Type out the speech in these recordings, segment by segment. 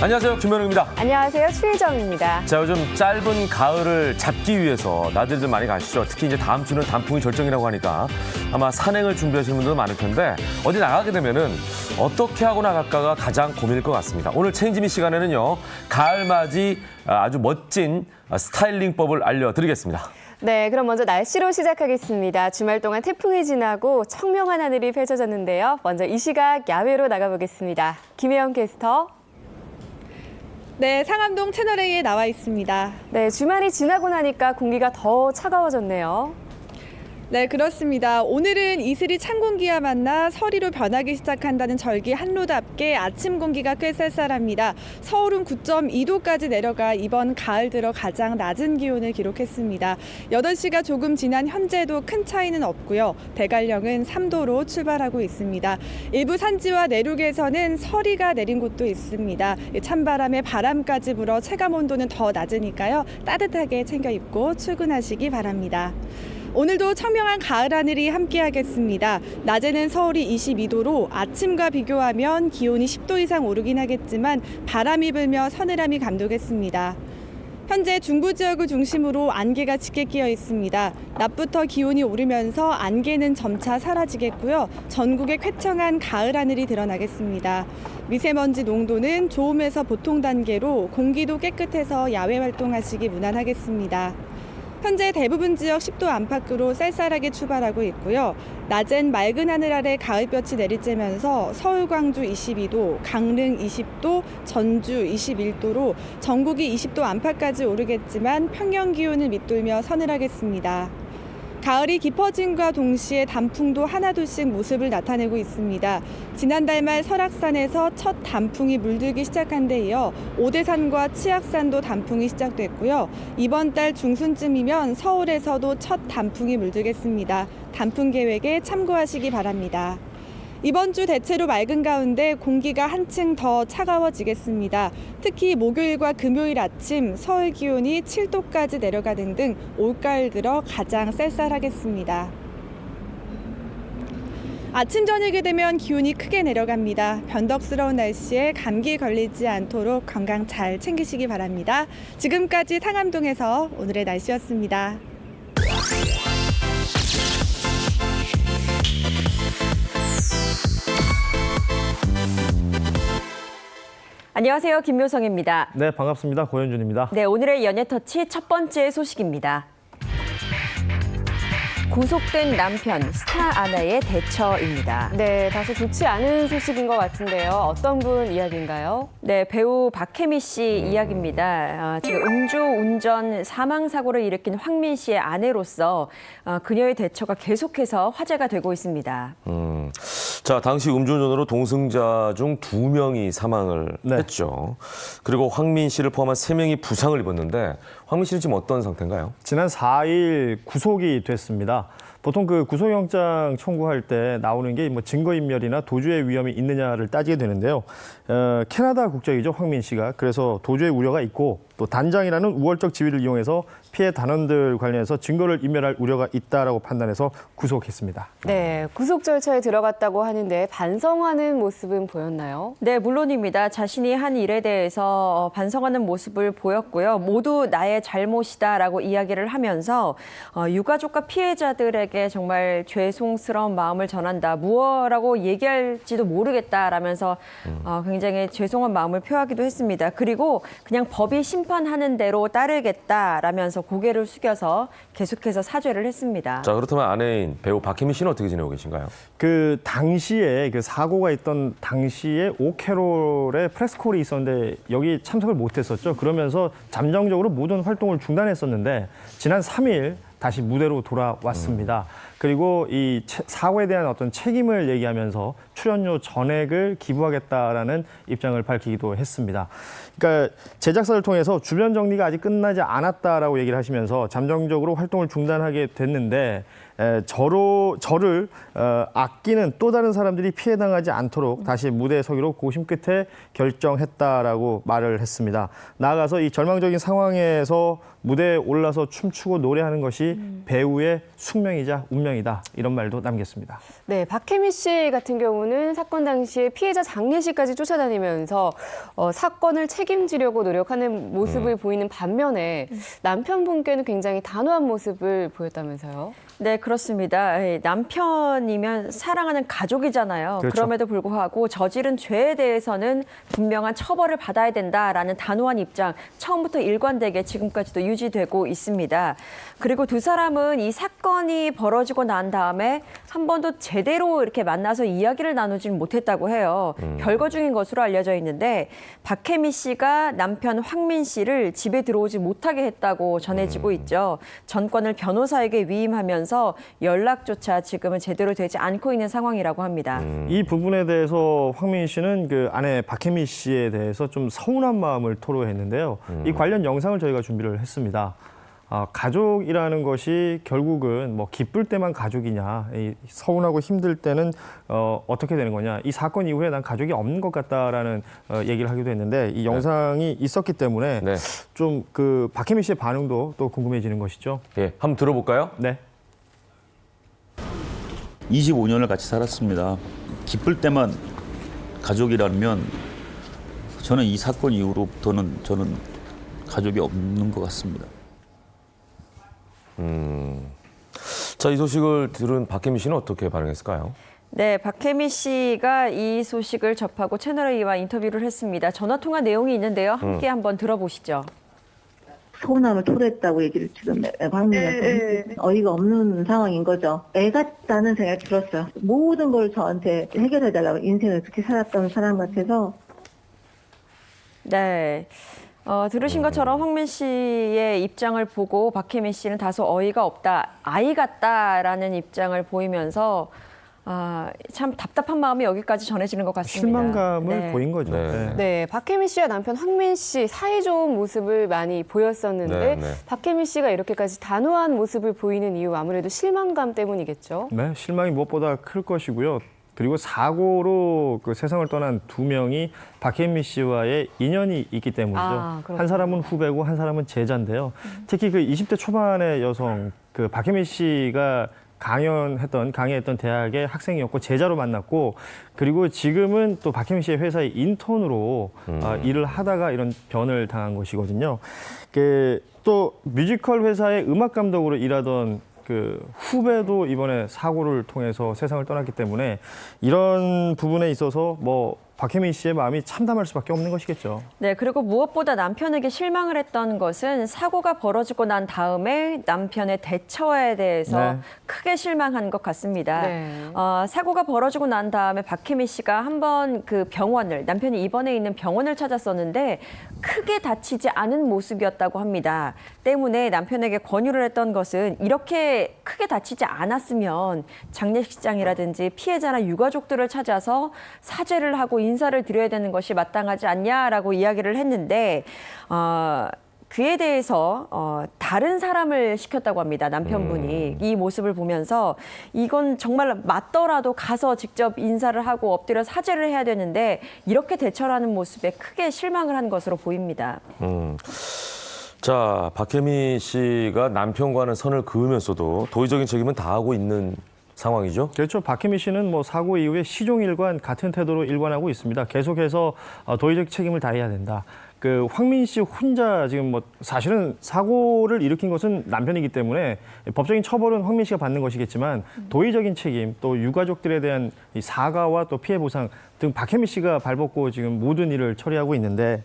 안녕하세요, 김현웅입니다. 안녕하세요, 최혜정입니다. 자, 요즘 짧은 가을을 잡기 위해서 나들이들 많이 가시죠. 특히 이제 다음 주는 단풍이 절정이라고 하니까 아마 산행을 준비하시는 분들도 많을 텐데 어디 나가게 되면은 어떻게 하고 나갈까가 가장 고민일 것 같습니다. 오늘 체인지미 시간에는요, 가을맞이 아주 멋진 스타일링법을 알려드리겠습니다. 네, 그럼 먼저 날씨로 시작하겠습니다. 주말 동안 태풍이 지나고 청명한 하늘이 펼쳐졌는데요. 먼저 이 시각 야외로 나가보겠습니다. 김혜영 캐스터. 네, 상암동 채널A에 나와 있습니다. 네, 주말이 지나고 나니까 공기가 더 차가워졌네요. 네, 그렇습니다. 오늘은 이슬이 찬 공기와 만나 서리로 변하기 시작한다는 절기 한로답게 아침 공기가 꽤 쌀쌀합니다. 서울은 9.2도까지 내려가 이번 가을 들어 가장 낮은 기온을 기록했습니다. 8시가 조금 지난 현재도 큰 차이는 없고요. 대관령은 3도로 출발하고 있습니다. 일부 산지와 내륙에서는 서리가 내린 곳도 있습니다. 찬바람에 바람까지 불어 체감 온도는 더 낮으니까요. 따뜻하게 챙겨 입고 출근하시기 바랍니다. 오늘도 청명한 가을 하늘이 함께하겠습니다. 낮에는 서울이 22도로 아침과 비교하면 기온이 10도 이상 오르긴 하겠지만 바람이 불며 서늘함이 감도겠습니다. 현재 중부 지역을 중심으로 안개가 짙게 끼어 있습니다. 낮부터 기온이 오르면서 안개는 점차 사라지겠고요. 전국에 쾌청한 가을 하늘이 드러나겠습니다. 미세먼지 농도는 좋음에서 보통 단계로 공기도 깨끗해서 야외 활동하시기 무난하겠습니다. 현재 대부분 지역 10도 안팎으로 쌀쌀하게 출발하고 있고요. 낮엔 맑은 하늘 아래 가을볕이 내리쬐면서 서울, 광주 22도, 강릉 20도, 전주 21도로 전국이 20도 안팎까지 오르겠지만 평년 기온을 밑돌며 서늘하겠습니다. 가을이 깊어짐과 동시에 단풍도 하나둘씩 모습을 나타내고 있습니다. 지난달 말 설악산에서 첫 단풍이 물들기 시작한 데 이어 오대산과 치악산도 단풍이 시작됐고요. 이번 달 중순쯤이면 서울에서도 첫 단풍이 물들겠습니다. 단풍 계획에 참고하시기 바랍니다. 이번 주 대체로 맑은 가운데 공기가 한층 더 차가워지겠습니다. 특히 목요일과 금요일 아침 서울 기온이 7도까지 내려가는 등 올가을 들어 가장 쌀쌀하겠습니다. 아침 저녁이 되면 기온이 크게 내려갑니다. 변덕스러운 날씨에 감기 걸리지 않도록 건강 잘 챙기시기 바랍니다. 지금까지 상암동에서 오늘의 날씨였습니다. 안녕하세요, 김묘성입니다. 네, 반갑습니다. 고현준입니다. 네, 오늘의 연예터치 첫 번째 소식입니다. 구속된 남편, 스타 아나의 대처입니다. 네, 다소 좋지 않은 소식인 것 같은데요. 어떤 분 이야기인가요? 네, 배우 박혜미 씨 이야기입니다. 지금 음주운전 사망사고를 일으킨 황민 씨의 아내로서 그녀의 대처가 계속해서 화제가 되고 있습니다. 자, 당시 음주운전으로 동승자 중 2명이 사망을 네. 했죠. 그리고 황민 씨를 포함한 3명이 부상을 입었는데 황민 씨는 지금 어떤 상태인가요? 지난 4일 구속이 됐습니다. 보통 그 구속영장 청구할 때 나오는 게 뭐 증거인멸이나 도주의 위험이 있느냐를 따지게 되는데요. 캐나다 국적이죠, 황민 씨가. 그래서 도주의 우려가 있고 또 단장이라는 우월적 지위를 이용해서 피해 단원들 관련해서 증거를 인멸할 우려가 있다라고 판단해서 구속했습니다. 네, 구속 절차에 들어갔다고 하는데 반성하는 모습은 보였나요? 네, 물론입니다. 자신이 한 일에 대해서 반성하는 모습을 보였고요. 모두 나의 잘못이다라고 이야기를 하면서 유가족과 피해자들에게 정말 죄송스러운 마음을 전한다. 무엇라고 얘기할지도 모르겠다라면서 굉장히 죄송한 마음을 표하기도 했습니다. 그리고 그냥 법이 심판하는 대로 따르겠다라면서 고개를 숙여서 계속해서 사죄를 했습니다. 자, 그렇다면 아내인 배우 박혜미 씨는 어떻게 지내고 계신가요? 그 당시에 그 사고가 있던 당시에 오캐롤의 프레스콜이 있었는데 여기 참석을 못했었죠. 그러면서 잠정적으로 모든 활동을 중단했었는데 지난 3일 다시 무대로 돌아왔습니다. 그리고 이 사고에 대한 어떤 책임을 얘기하면서 출연료 전액을 기부하겠다라는 입장을 밝히기도 했습니다. 그러니까 제작사를 통해서 주변 정리가 아직 끝나지 않았다라고 얘기를 하시면서 잠정적으로 활동을 중단하게 됐는데 저를 아끼는 또 다른 사람들이 피해당하지 않도록 다시 무대에 서기로 고심 끝에 결정했다라고 말을 했습니다. 나아가서 이 절망적인 상황에서 무대에 올라서 춤추고 노래하는 것이 배우의 숙명이자 운명이다. 이런 말도 남겼습니다. 네, 박혜미 씨 같은 경우는 사건 당시에 피해자 장례식까지 쫓아다니면서 사건을 책임지려고 노력하는 모습을 보이는 반면에 남편분께는 굉장히 단호한 모습을 보였다면서요? 네, 그렇습니다. 남편이면 사랑하는 가족이잖아요. 그렇죠. 그럼에도 불구하고 저지른 죄에 대해서는 분명한 처벌을 받아야 된다라는 단호한 입장, 처음부터 일관되게 지금까지도 유지되고 있습니다. 그리고 두 사람은 이 사건이 벌어지고 난 다음에 한 번도 제대로 이렇게 만나서 이야기를 나누지는 못했다고 해요. 별거 중인 것으로 알려져 있는데 박혜미 씨가 남편 황민 씨를 집에 들어오지 못하게 했다고 전해지고 있죠. 전권을 변호사에게 위임하면서 연락조차 지금은 제대로 되지 않고 있는 상황이라고 합니다. 이 부분에 대해서 황민 씨는 그 아내 박혜미 씨에 대해서 좀 서운한 마음을 토로했는데요. 이 관련 영상을 저희가 준비를 했습니다. 가족이라는 것이 결국은 뭐 기쁠 때만 가족이냐, 이 서운하고 힘들 때는 어떻게 되는 거냐. 이 사건 이후에 난 가족이 없는 것 같다라는 얘기를 하기도 했는데 이 영상이 있었기 때문에 네. 좀 그 박혜미 씨의 반응도 또 궁금해지는 것이죠. 예, 한번 들어볼까요? 네. 25년을 같이 살았습니다. 기쁠 때만 가족이라면 저는 이 사건 이후로부터는 저는 가족이 없는 것 같습니다. 자, 이 소식을 들은 박혜미 씨는 어떻게 반응했을까요? 네, 박혜미 씨가 이 소식을 접하고 채널A와 인터뷰를 했습니다. 전화통화 내용이 있는데요. 함께 한번 들어보시죠. 서운함을 토로했다고 얘기를 지금 박민이한테 어이가 없는 상황인 거죠. 애 같다는 생각이 들었어요. 모든 걸 저한테 해결해달라고 인생을 그렇게 살았던 사람 같아서. 네. 들으신 것처럼 황민 씨의 입장을 보고 박혜미 씨는 다소 어이가 없다, 아이 같다라는 입장을 보이면서 참 답답한 마음이 여기까지 전해지는 것 같습니다. 실망감을 네. 보인 거죠. 네. 네. 네, 박혜미 씨와 남편 황민 씨 사이 좋은 모습을 많이 보였었는데 네, 네. 박혜미 씨가 이렇게까지 단호한 모습을 보이는 이유 아무래도 실망감 때문이겠죠. 네, 실망이 무엇보다 클 것이고요. 그리고 사고로 그 세상을 떠난 두 명이 박혜미 씨와의 인연이 있기 때문이죠. 그렇군요. 한 사람은 후배고 한 사람은 제자인데요. 특히 그 20대 초반의 여성 그 박혜미 씨가 강의했던 대학의 학생이었고 제자로 만났고 그리고 지금은 또 박혜미 씨의 회사의 인턴으로 일을 하다가 이런 변을 당한 것이거든요. 또 뮤지컬 회사의 음악 감독으로 일하던 그 후배도 이번에 사고를 통해서 세상을 떠났기 때문에 이런 부분에 있어서 뭐 박혜미 씨의 마음이 참담할 수밖에 없는 것이겠죠. 네, 그리고 무엇보다 남편에게 실망을 했던 것은 사고가 벌어지고 난 다음에 남편의 대처에 대해서 네. 크게 실망한 것 같습니다. 네. 사고가 벌어지고 난 다음에 박혜미 씨가 한번 그 병원을, 남편이 입원해 있는 병원을 찾았었는데 크게 다치지 않은 모습이었다고 합니다. 때문에 남편에게 권유를 했던 것은 이렇게 크게 다치지 않았으면 장례식장이라든지 피해자나 유가족들을 찾아서 사죄를 하고 인사를 드려야 되는 것이 마땅하지 않냐라고 이야기를 했는데 그에 대해서 다른 사람을 시켰다고 합니다. 남편분이 이 모습을 보면서 이건 정말 맞더라도 가서 직접 인사를 하고 엎드려 사죄를 해야 되는데 이렇게 대처하는 모습에 크게 실망을 한 것으로 보입니다. 자, 박혜미 씨가 남편과는 선을 그으면서도 도의적인 책임은 다하고 있는 상황이죠? 그렇죠. 박혜미 씨는 뭐 사고 이후에 시종일관 같은 태도로 일관하고 있습니다. 계속해서 도의적 책임을 다해야 된다. 그 황민 씨 혼자 지금 뭐 사실은 사고를 일으킨 것은 남편이기 때문에 법적인 처벌은 황민 씨가 받는 것이겠지만 도의적인 책임 또 유가족들에 대한 이 사과와 또 피해 보상 등 박혜미 씨가 발벗고 지금 모든 일을 처리하고 있는데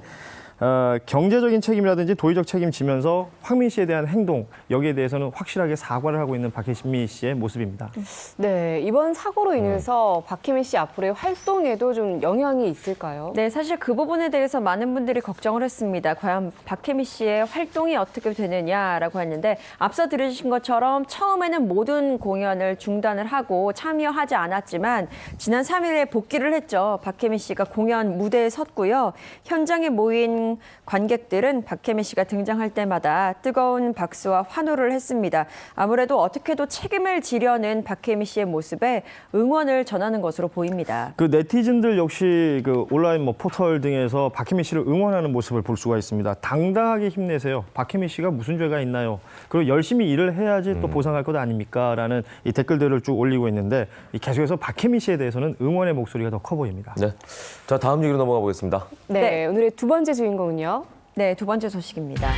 경제적인 책임이라든지 도의적 책임 지면서 황민 씨에 대한 행동 여기에 대해서는 확실하게 사과를 하고 있는 박혜미 씨의 모습입니다. 네, 이번 사고로 인해서 박혜미 씨 앞으로의 활동에도 좀 영향이 있을까요? 네, 사실 그 부분에 대해서 많은 분들이 걱정을 했습니다. 과연 박혜미 씨의 활동이 어떻게 되느냐라고 했는데 앞서 들으신 것처럼 처음에는 모든 공연을 중단을 하고 참여하지 않았지만 지난 3일에 복귀를 했죠. 박혜미 씨가 공연 무대에 섰고요. 현장에 모인 등 관객들은 박혜미 씨가 등장할 때마다 뜨거운 박수와 환호를 했습니다. 아무래도 어떻게도 책임을 지려는 박혜미 씨의 모습에 응원을 전하는 것으로 보입니다. 그 네티즌들 역시 그 온라인 뭐 포털 등에서 박혜미 씨를 응원하는 모습을 볼 수가 있습니다. 당당하게 힘내세요. 박혜미 씨가 무슨 죄가 있나요? 그리고 열심히 일을 해야지 또 보상할 것 아닙니까? 라는 이 댓글들을 쭉 올리고 있는데 계속해서 박혜미 씨에 대해서는 응원의 목소리가 더 커 보입니다. 네. 자, 다음 얘기로 넘어가 보겠습니다. 네. 오늘의 두 번째 주인공은요. 네, 두 번째 소식입니다.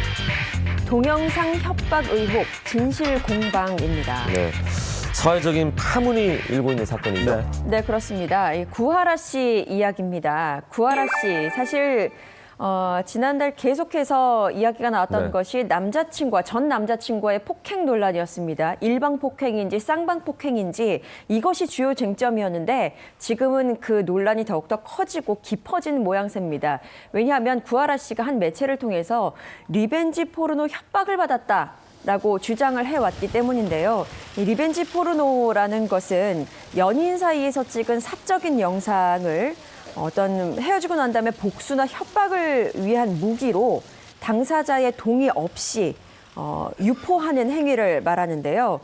동영상 협박 의혹 진실 공방입니다. 네. 사회적인 파문이 일고 있는 사건이죠. 네, 그렇습니다. 이 구하라 씨 이야기입니다. 구하라 씨 사실 지난달 계속해서 이야기가 나왔던 네. 것이 전 남자친구와의 폭행 논란이었습니다. 일방 폭행인지 쌍방 폭행인지 이것이 주요 쟁점이었는데 지금은 그 논란이 더욱더 커지고 깊어진 모양새입니다. 왜냐하면 구하라 씨가 한 매체를 통해서 리벤지 포르노 협박을 받았다라고 주장을 해왔기 때문인데요. 이 리벤지 포르노라는 것은 연인 사이에서 찍은 사적인 영상을 어떤 헤어지고 난 다음에 복수나 협박을 위한 무기로 당사자의 동의 없이 유포하는 행위를 말하는데요.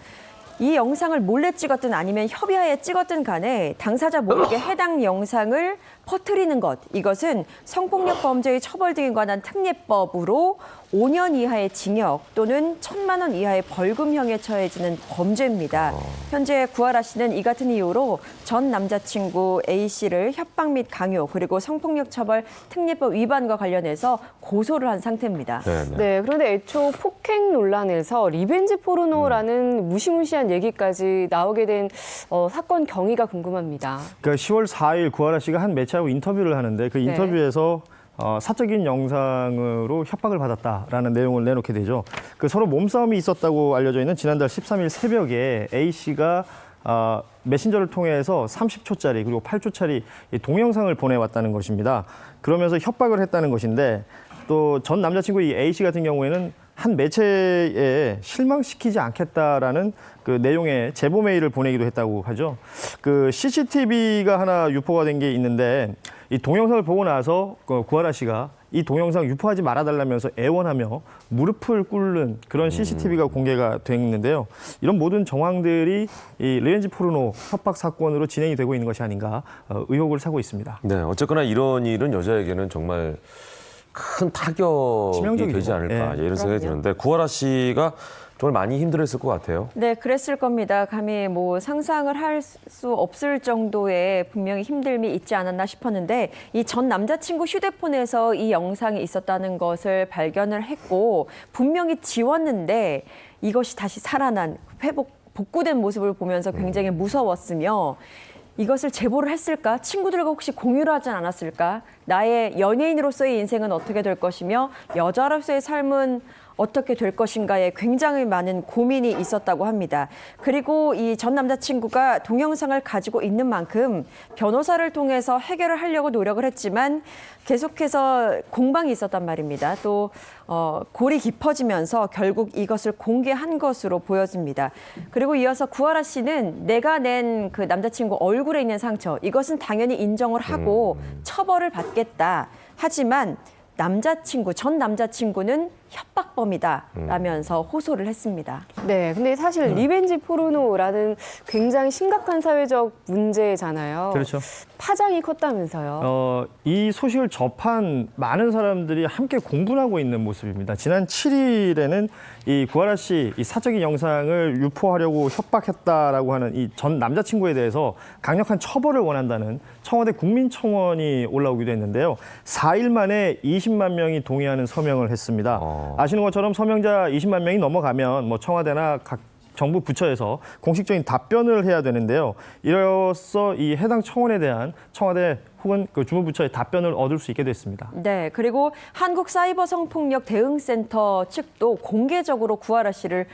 이 영상을 몰래 찍었든 아니면 협의하에 찍었든 간에 당사자 모르게 해당 영상을 퍼뜨리는 것, 이것은 성폭력 범죄의 처벌 등에 관한 특례법으로 5년 이하의 징역 또는 1,000만 원 이하의 벌금형에 처해지는 범죄입니다. 현재 구하라 씨는 이 같은 이유로 전 남자친구 A 씨를 협박 및 강요 그리고 성폭력 처벌 특례법 위반과 관련해서 고소를 한 상태입니다. 네, 그런데 애초 폭행 논란에서 리벤지 포르노라는 무시무시한 얘기까지 나오게 된 사건 경위가 궁금합니다. 그러니까 10월 4일 구하라 씨가 한 매체하고 인터뷰를 하는데 그 인터뷰에서 사적인 영상으로 협박을 받았다라는 내용을 내놓게 되죠. 그 서로 몸싸움이 있었다고 알려져 있는 지난달 13일 새벽에 A 씨가 메신저를 통해서 30초짜리 그리고 8초짜리 동영상을 보내왔다는 것입니다. 그러면서 협박을 했다는 것인데 또 전 남자친구 이 A 씨 같은 경우에는 한 매체에 실망시키지 않겠다라는 그 내용의 제보 메일을 보내기도 했다고 하죠. 그 CCTV가 하나 유포가 된 게 있는데 이 동영상을 보고 나서 구하라 씨가 이 동영상 유포하지 말아달라면서 애원하며 무릎을 꿇는 그런 CCTV가 공개가 됐는데요. 이런 모든 정황들이 이 리벤지 포르노 협박 사건으로 진행이 되고 있는 것이 아닌가 의혹을 사고 있습니다. 네, 어쨌거나 이런 일은 여자에게는 정말 큰 타격이 치명적이죠. 되지 않을까 이런 생각이 그럼요. 드는데 구하라 씨가 정말 많이 힘들었을 것 같아요. 네, 그랬을 겁니다. 감히 뭐 상상을 할 수 없을 정도의 분명히 힘듦이 있지 않았나 싶었는데 이 전 남자친구 휴대폰에서 이 영상이 있었다는 것을 발견을 했고 분명히 지웠는데 이것이 다시 살아난 복구된 모습을 보면서 굉장히 무서웠으며 이것을 제보를 했을까? 친구들과 혹시 공유를 하진 않았을까? 나의 연예인으로서의 인생은 어떻게 될 것이며 여자로서의 삶은 어떻게 될 것인가에 굉장히 많은 고민이 있었다고 합니다. 그리고 이 전 남자친구가 동영상을 가지고 있는 만큼 변호사를 통해서 해결을 하려고 노력을 했지만 계속해서 공방이 있었단 말입니다. 또 골이 깊어지면서 결국 이것을 공개한 것으로 보여집니다. 그리고 이어서 구하라 씨는 내가 낸 그 남자친구 얼굴에 있는 상처, 이것은 당연히 인정을 하고 처벌을 받겠다. 하지만 전 남자친구는 협박범이다라면서 호소를 했습니다. 네, 근데 사실 리벤지 포르노라는 굉장히 심각한 사회적 문제잖아요. 그렇죠. 파장이 컸다면서요. 이 소식을 접한 많은 사람들이 함께 공분하고 있는 모습입니다. 지난 7일에는 이 구하라 씨 이 사적인 영상을 유포하려고 협박했다라고 하는 이 전 남자친구에 대해서 강력한 처벌을 원한다는 청와대 국민청원이 올라오기도 했는데요. 4일 만에 20만 명이 동의하는 서명을 했습니다. 아시는 것처럼 서명자 20만 명이 넘어가면 뭐 청와대나 각 정부 부처에서 공식적인 답변을 해야 되는데요. 이로써 이 해당 청원에 대한 청와대 혹은 그 주무부처의 답변을 얻을 수 있게 됐습니다. 네, 그리고 한국사이버성폭력대응센터 측도 공개적으로 구하라 씨를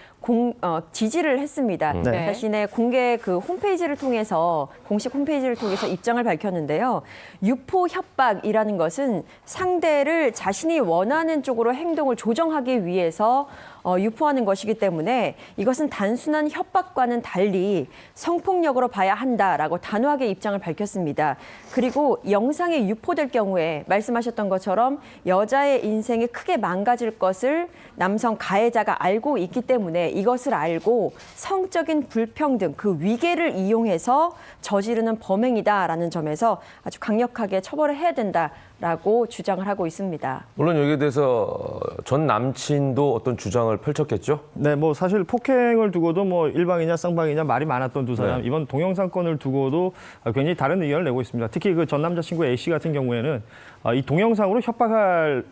지지를 했습니다. 네. 자신의 공개 그 홈페이지를 통해서 공식 홈페이지를 통해서 입장을 밝혔는데요. 유포 협박이라는 것은 상대를 자신이 원하는 쪽으로 행동을 조정하기 위해서 유포하는 것이기 때문에 이것은 단순한 협박과는 달리 성폭력으로 봐야 한다라고 단호하게 입장을 밝혔습니다. 그리고 그리고 영상이 유포될 경우에 말씀하셨던 것처럼 여자의 인생이 크게 망가질 것을 남성 가해자가 알고 있기 때문에 이것을 알고 성적인 불평등, 그 위계를 이용해서 저지르는 범행이다라는 점에서 아주 강력하게 처벌을 해야 된다라고 주장을 하고 있습니다. 물론 여기에 대해서 전 남친도 어떤 주장을 펼쳤겠죠? 네, 뭐 사실 폭행을 두고도 뭐 일방이냐 쌍방이냐 말이 많았던 두 사람, 네. 이번 동영상 건을 두고도 굉장히 다른 의견을 내고 있습니다. 특히 그 전 남자친구 A 씨 같은 경우에는 이 동영상으로 협박할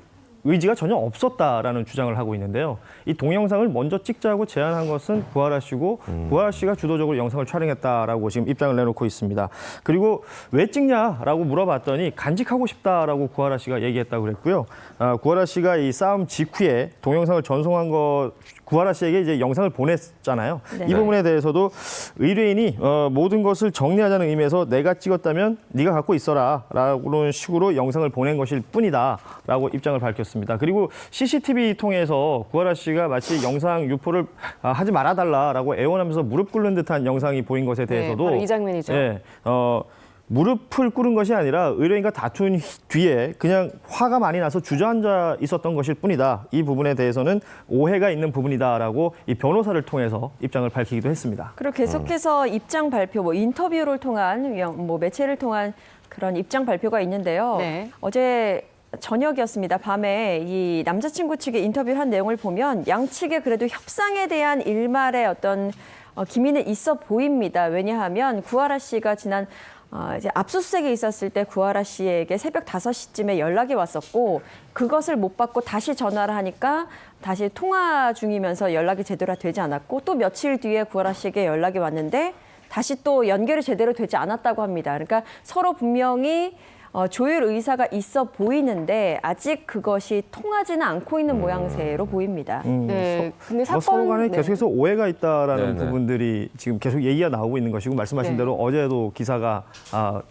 의지가 전혀 없었다라는 주장을 하고 있는데요. 이 동영상을 먼저 찍자고 제안한 것은 구하라 씨고 구하라 씨가 주도적으로 영상을 촬영했다라고 지금 입장을 내놓고 있습니다. 그리고 왜 찍냐라고 물어봤더니 간직하고 싶다라고 구하라 씨가 얘기했다고 그랬고요. 구하라 씨가 이 싸움 직후에 동영상을 전송한 거 구하라 씨에게 이제 영상을 보냈잖아요. 네. 이 부분에 대해서도 의뢰인이 모든 것을 정리하자는 의미에서 내가 찍었다면 네가 갖고 있어라라는 식으로 영상을 보낸 것일 뿐이다라고 입장을 밝혔습니다. 그리고 CCTV 통해서 구하라 씨가 마치 영상 유포를 하지 말아달라라고 애원하면서 무릎 꿇는 듯한 영상이 보인 것에 대해서도 바로 이 장면이죠. 예, 무릎을 꿇은 것이 아니라 의뢰인과 다툰 뒤에 그냥 화가 많이 나서 주저앉아 있었던 것일 뿐이다. 이 부분에 대해서는 오해가 있는 부분이다라고 이 변호사를 통해서 입장을 밝히기도 했습니다. 그리고 계속해서 입장 발표, 뭐 인터뷰를 통한, 뭐 매체를 통한 그런 입장 발표가 있는데요. 네. 어제 저녁이었습니다. 밤에 이 남자친구 측의 인터뷰를 한 내용을 보면 양측에 그래도 협상에 대한 일말의 어떤 기미는 있어 보입니다. 왜냐하면 구하라 씨가 지난 이제 압수수색에 있었을 때 구하라 씨에게 새벽 5시쯤에 연락이 왔었고 그것을 못 받고 다시 전화를 하니까 다시 통화 중이면서 연락이 제대로 되지 않았고 또 며칠 뒤에 구하라 씨에게 연락이 왔는데 다시 또 연결이 제대로 되지 않았다고 합니다. 그러니까 서로 분명히 조율 의사가 있어 보이는데 아직 그것이 통하지는 않고 있는 모양새로 보입니다. 네. 근데 서로 사건 간에 네. 계속해서 오해가 있다라는 네네. 부분들이 지금 계속 얘기가 나오고 있는 것이고 말씀하신 네. 대로 어제도 기사가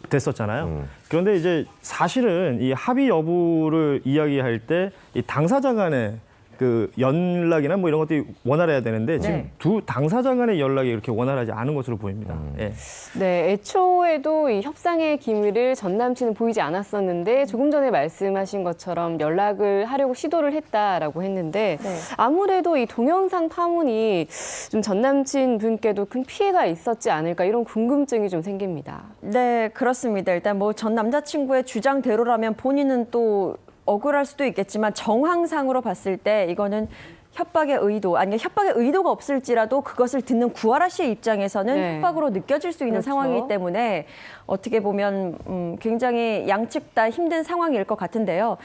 됐었잖아요. 그런데 이제 사실은 이 합의 여부를 이야기할 때 이 당사자 간의 그 연락이나 뭐 이런 것들이 원활해야 되는데 지금 네. 두 당사자 간의 연락이 이렇게 원활하지 않은 것으로 보입니다. 예. 네, 애초에도 이 협상의 기미를 전 남친은 보이지 않았었는데 조금 전에 말씀하신 것처럼 연락을 하려고 시도를 했다라고 했는데 네. 아무래도 이 동영상 파문이 좀 전 남친 분께도 큰 피해가 있었지 않을까 이런 궁금증이 좀 생깁니다. 네, 그렇습니다. 일단 뭐 전 남자친구의 주장대로라면 본인은 또 억울할 수도 있겠지만 정황상으로 봤을 때 이거는 협박의 의도, 아니 협박의 의도가 없을지라도 그것을 듣는 구하라 씨의 입장에서는 네. 협박으로 느껴질 수 있는 그렇죠. 상황이기 때문에 어떻게 보면 굉장히 양측 다 힘든 상황일 것 같은데요.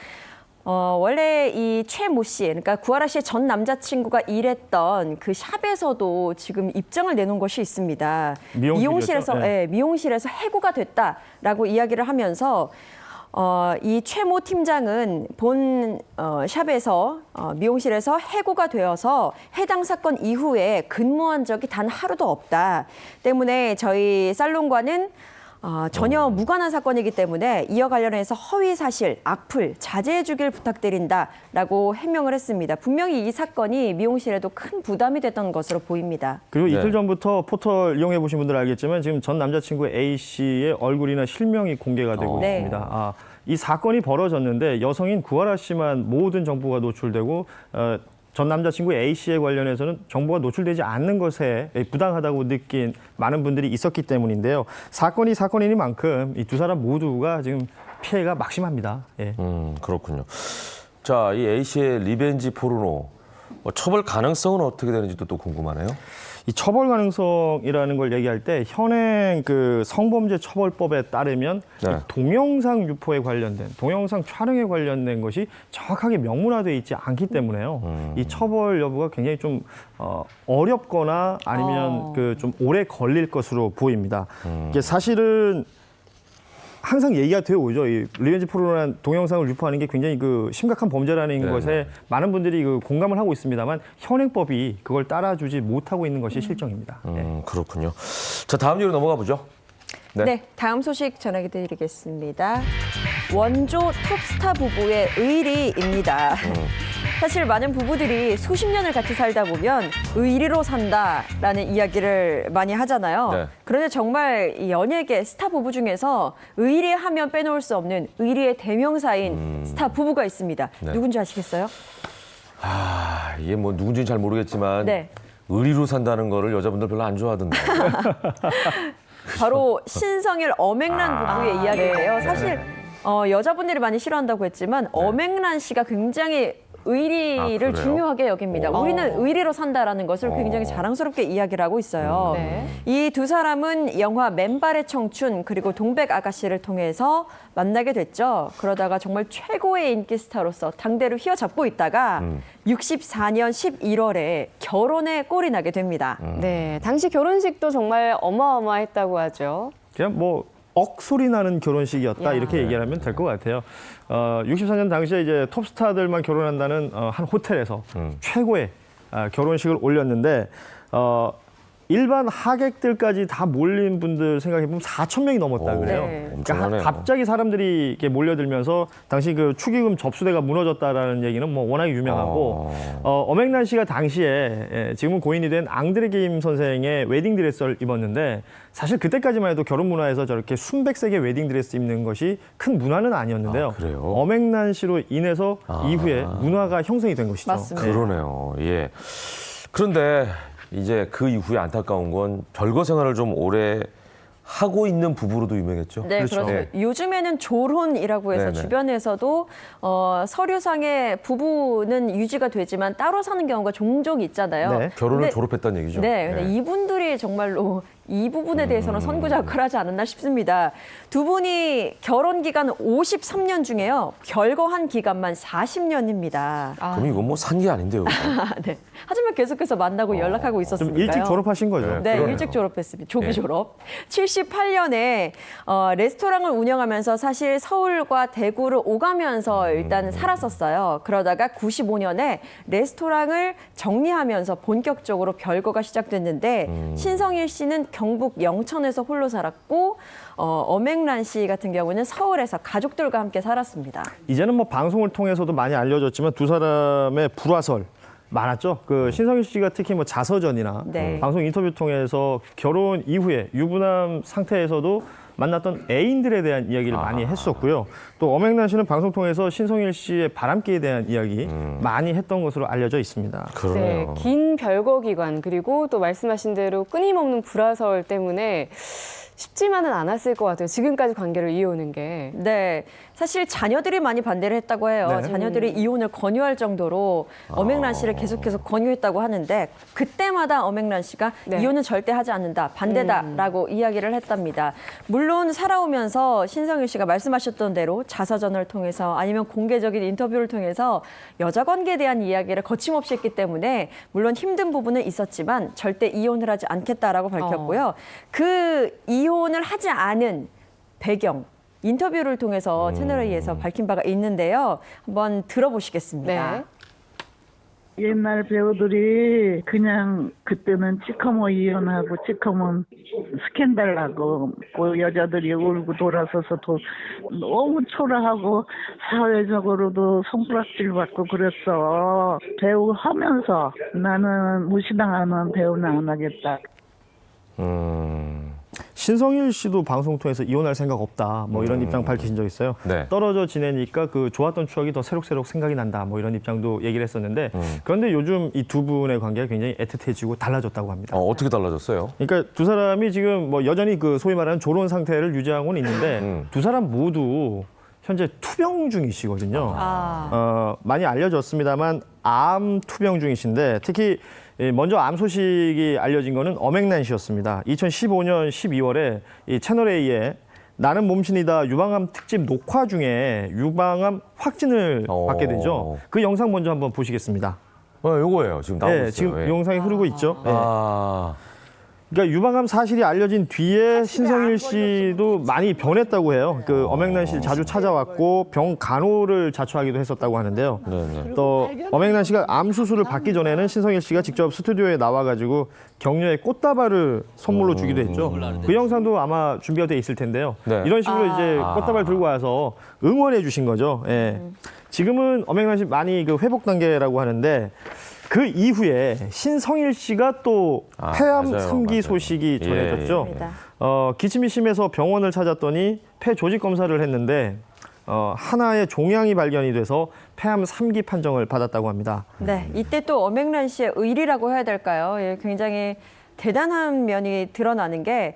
원래 이 최모 씨, 그러니까 구하라 씨의 전 남자친구가 일했던 그 샵에서도 지금 입장을 내놓은 것이 있습니다. 미용실이었죠? 네. 미용실에서 해고가 됐다라고 이야기를 하면서 이 최모 팀장은 본 샵에서 미용실에서 해고가 되어서 해당 사건 이후에 근무한 적이 단 하루도 없다. 때문에 저희 살롱과는 전혀 무관한 사건이기 때문에 이와 관련해서 허위 사실, 악플 자제해 주길 부탁드린다라고 해명을 했습니다. 분명히 이 사건이 미용실에도 큰 부담이 됐던 것으로 보입니다. 그리고 네. 이틀 전부터 포털 이용해 보신 분들 알겠지만 지금 전 남자친구 A 씨의 얼굴이나 실명이 공개가 되고 네. 있습니다. 이 사건이 벌어졌는데 여성인 구하라 씨만 모든 정보가 노출되고 전 남자친구 A 씨에 관련해서는 정보가 노출되지 않는 것에 부당하다고 느낀 많은 분들이 있었기 때문인데요. 사건이 사건이니만큼 이 두 사람 모두가 지금 피해가 막심합니다. 예. 그렇군요. 자, 이 A 씨의 리벤지 포르노 처벌 가능성은 어떻게 되는지도 또 궁금하네요. 이 처벌 가능성이라는 걸 얘기할 때 현행 그 성범죄 처벌법에 따르면 네. 이 동영상 유포에 관련된 동영상 촬영에 관련된 것이 정확하게 명문화되어 있지 않기 때문에요. 이 처벌 여부가 굉장히 좀 어렵거나 아니면 그 좀 오래 걸릴 것으로 보입니다. 이게 사실은 항상 얘기가 되어 오죠. 이 리벤지 포르노라는 동영상을 유포하는 게 굉장히 그 심각한 범죄라는 네네. 것에 많은 분들이 그 공감을 하고 있습니다만 현행법이 그걸 따라주지 못하고 있는 것이 실정입니다. 네. 그렇군요. 자, 다음 얘기로 넘어가 보죠. 네, 다음 소식 전해드리겠습니다. 원조 톱스타 부부의 의리입니다. 사실 많은 부부들이 수십 년을 같이 살다 보면 의리로 산다라는 이야기를 많이 하잖아요. 네. 그런데 정말 이 연예계 스타 부부 중에서 의리하면 빼놓을 수 없는 의리의 대명사인 스타 부부가 있습니다. 네. 누군지 아시겠어요? 아, 이게 뭐 누군지는 잘 모르겠지만 네. 의리로 산다는 거를 여자분들 별로 안 좋아하던데. 바로 신성일 엄앵란 부부의 이야기예요. 사실 여자분들이 많이 싫어한다고 했지만 엄앵란 씨가 굉장히 의리를 그래요? 중요하게 여깁니다. 오. 우리는 의리로 산다라는 것을 굉장히 자랑스럽게 이야기를 하고 있어요. 네. 이 두 사람은 영화 맨발의 청춘 그리고 동백 아가씨를 통해서 만나게 됐죠. 그러다가 정말 최고의 인기 스타로서 당대를 휘어잡고 있다가 64년 11월에 결혼에 꼴이 나게 됩니다. 네, 당시 결혼식도 정말 어마어마했다고 하죠. 그냥 뭐 억소리 나는 결혼식이었다 야. 이렇게 얘기하면 될 것 같아요. 64년 당시에 이제 톱스타들만 결혼한다는 한 호텔에서 최고의 결혼식을 올렸는데 일반 하객들까지 다 몰린 분들 생각해보면 4,000명이 넘었다 오, 그래요. 네. 그러니까 엄청나네요. 갑자기 사람들이 이렇게 몰려들면서 당시 그 축의금 접수대가 무너졌다라는 얘기는 뭐 워낙 유명하고 엄앵란 씨가 당시에 지금은 고인이 된 앙드레 김 선생의 웨딩 드레스를 입었는데 사실 그때까지만 해도 결혼 문화에서 저렇게 순백색의 웨딩 드레스 입는 것이 큰 문화는 아니었는데요. 아, 그래요? 엄앵란 씨로 인해서 이후에 문화가 형성이 된 것이죠. 맞습니다. 그러네요. 예. 그런데 이제 그 이후에 안타까운 건 별거 생활을 좀 오래 하고 있는 부부로도 유명했죠. 네, 그렇죠. 그렇죠. 요즘에는 조론이라고 해서 네네. 주변에서도 서류상의 부부는 유지가 되지만 따로 사는 경우가 종종 있잖아요. 네. 결혼을 근데- 졸업했다는 얘기죠. 네, 근데 이분들이 정말로 이 부분에 대해서는 선구자학을 하지 않았나 싶습니다. 두 분이 결혼 기간 53년 중에요. 별거한 기간만 40년입니다. 그럼 이건 뭐 산 게 아닌데요. 네. 하지만 계속해서 만나고 연락하고 좀 있었으니까요. 일찍 졸업하신 거죠. 네, 그러네요. 일찍 졸업했습니다. 조기 네. 졸업. 78년에 레스토랑을 운영하면서 사실 서울과 대구를 오가면서 일단 살았었어요. 그러다가 95년에 레스토랑을 정리하면서 본격적으로 별거가 시작됐는데 신성일 씨는 경북 영천에서 홀로 살았고 엄앵란 씨 같은 경우는 서울에서 가족들과 함께 살았습니다. 이제는 뭐 방송을 통해서도 많이 알려졌지만 두 사람의 불화설 많았죠. 그 신성일 씨가 특히 뭐 자서전이나 네. 방송 인터뷰 통해서 결혼 이후에 유부남 상태에서도 만났던 애인들에 대한 이야기를 많이 했었고요. 또 엄앵란 씨는 방송 통해서 신성일 씨의 바람기에 대한 이야기 많이 했던 것으로 알려져 있습니다. 네, 그러네요. 긴 별거 기간 그리고 또 말씀하신 대로 끊임없는 불화설 때문에 쉽지만은 않았을 것 같아요. 지금까지 관계를 이어오는 게. 네, 사실 자녀들이 많이 반대를 했다고 해요. 네. 자녀들이 이혼을 권유할 정도로 엄앵란 씨를 계속해서 권유했다고 하는데 그때마다 엄앵란 씨가 네. 이혼은 절대 하지 않는다, 반대다라고 이야기를 했답니다. 물론 살아오면서 신성일 씨가 말씀하셨던 대로 자서전을 통해서 아니면 공개적인 인터뷰를 통해서 여자 관계에 대한 이야기를 거침없이 했기 때문에 물론 힘든 부분은 있었지만 절대 이혼을 하지 않겠다라고 밝혔고요. 그 이혼을 하지 않은 배경 인터뷰를 통해서 채널A에서 밝힌 바가 있는데요. 한번 들어보시겠습니다. 네. 옛날 배우들이 그냥 그때는 치커머 이혼하고 치커머 스캔들 나고 그 여자들이 울고 돌아서서 너무 초라하고 사회적으로도 손가락질 받고 그랬어. 배우 하면서 나는 무시당하는 배우는 안 하겠다. 신성일 씨도 방송 통해서 이혼할 생각 없다. 뭐 이런 입장 밝히신 적 있어요. 네. 떨어져 지내니까 그 좋았던 추억이 더 새록새록 생각이 난다. 뭐 이런 입장도 얘기를 했었는데 그런데 요즘 이 두 분의 관계가 굉장히 애틋해지고 달라졌다고 합니다. 어떻게 달라졌어요? 그러니까 두 사람이 지금 뭐 여전히 그 소위 말하는 조론 상태를 유지하고는 있는데 두 사람 모두 현재 투병 중이시거든요. 많이 알려졌습니다만 암 투병 중이신데 특히 먼저 암 소식이 알려진 거는 엄앵란 씨였습니다. 2015년 12월에 이 채널A에 나는 몸신이다 유방암 특집 녹화 중에 유방암 확진을 받게 되죠. 그 영상 먼저 한번 보시겠습니다. 요거예요. 지금 나오고 있어요. 지금 예. 영상이 흐르고 있죠. 네. 아, 그러니까 유방암 사실이 알려진 뒤에 신성일 씨도 많이 변했다고 해요. 그 엄앵란 씨 자주 찾아왔고 병 간호를 자처하기도 했었다고 하는데요. 또 엄앵란 씨가 암 수술을 받기 전에는 신성일 씨가 직접 스튜디오에 나와가지고 격려의 꽃다발을 선물로 주기도 했죠. 그 영상도 아마 준비가 돼 있을 텐데요. 네. 이런 식으로 이제 꽃다발 들고 와서 응원해 주신 거죠. 예. 지금은 엄앵란 씨 많이 그 회복 단계라고 하는데. 그 이후에 신성일 씨가 또 폐암 맞아요, 3기 맞아요. 소식이 전해졌죠. 맞습니다. 기침이 심해서 병원을 찾았더니 폐 조직 검사를 했는데 하나의 종양이 발견이 돼서 폐암 3기 판정을 받았다고 합니다. 네, 이때 또 엄앵란 씨의 의리라고 해야 될까요? 예, 굉장히 대단한 면이 드러나는 게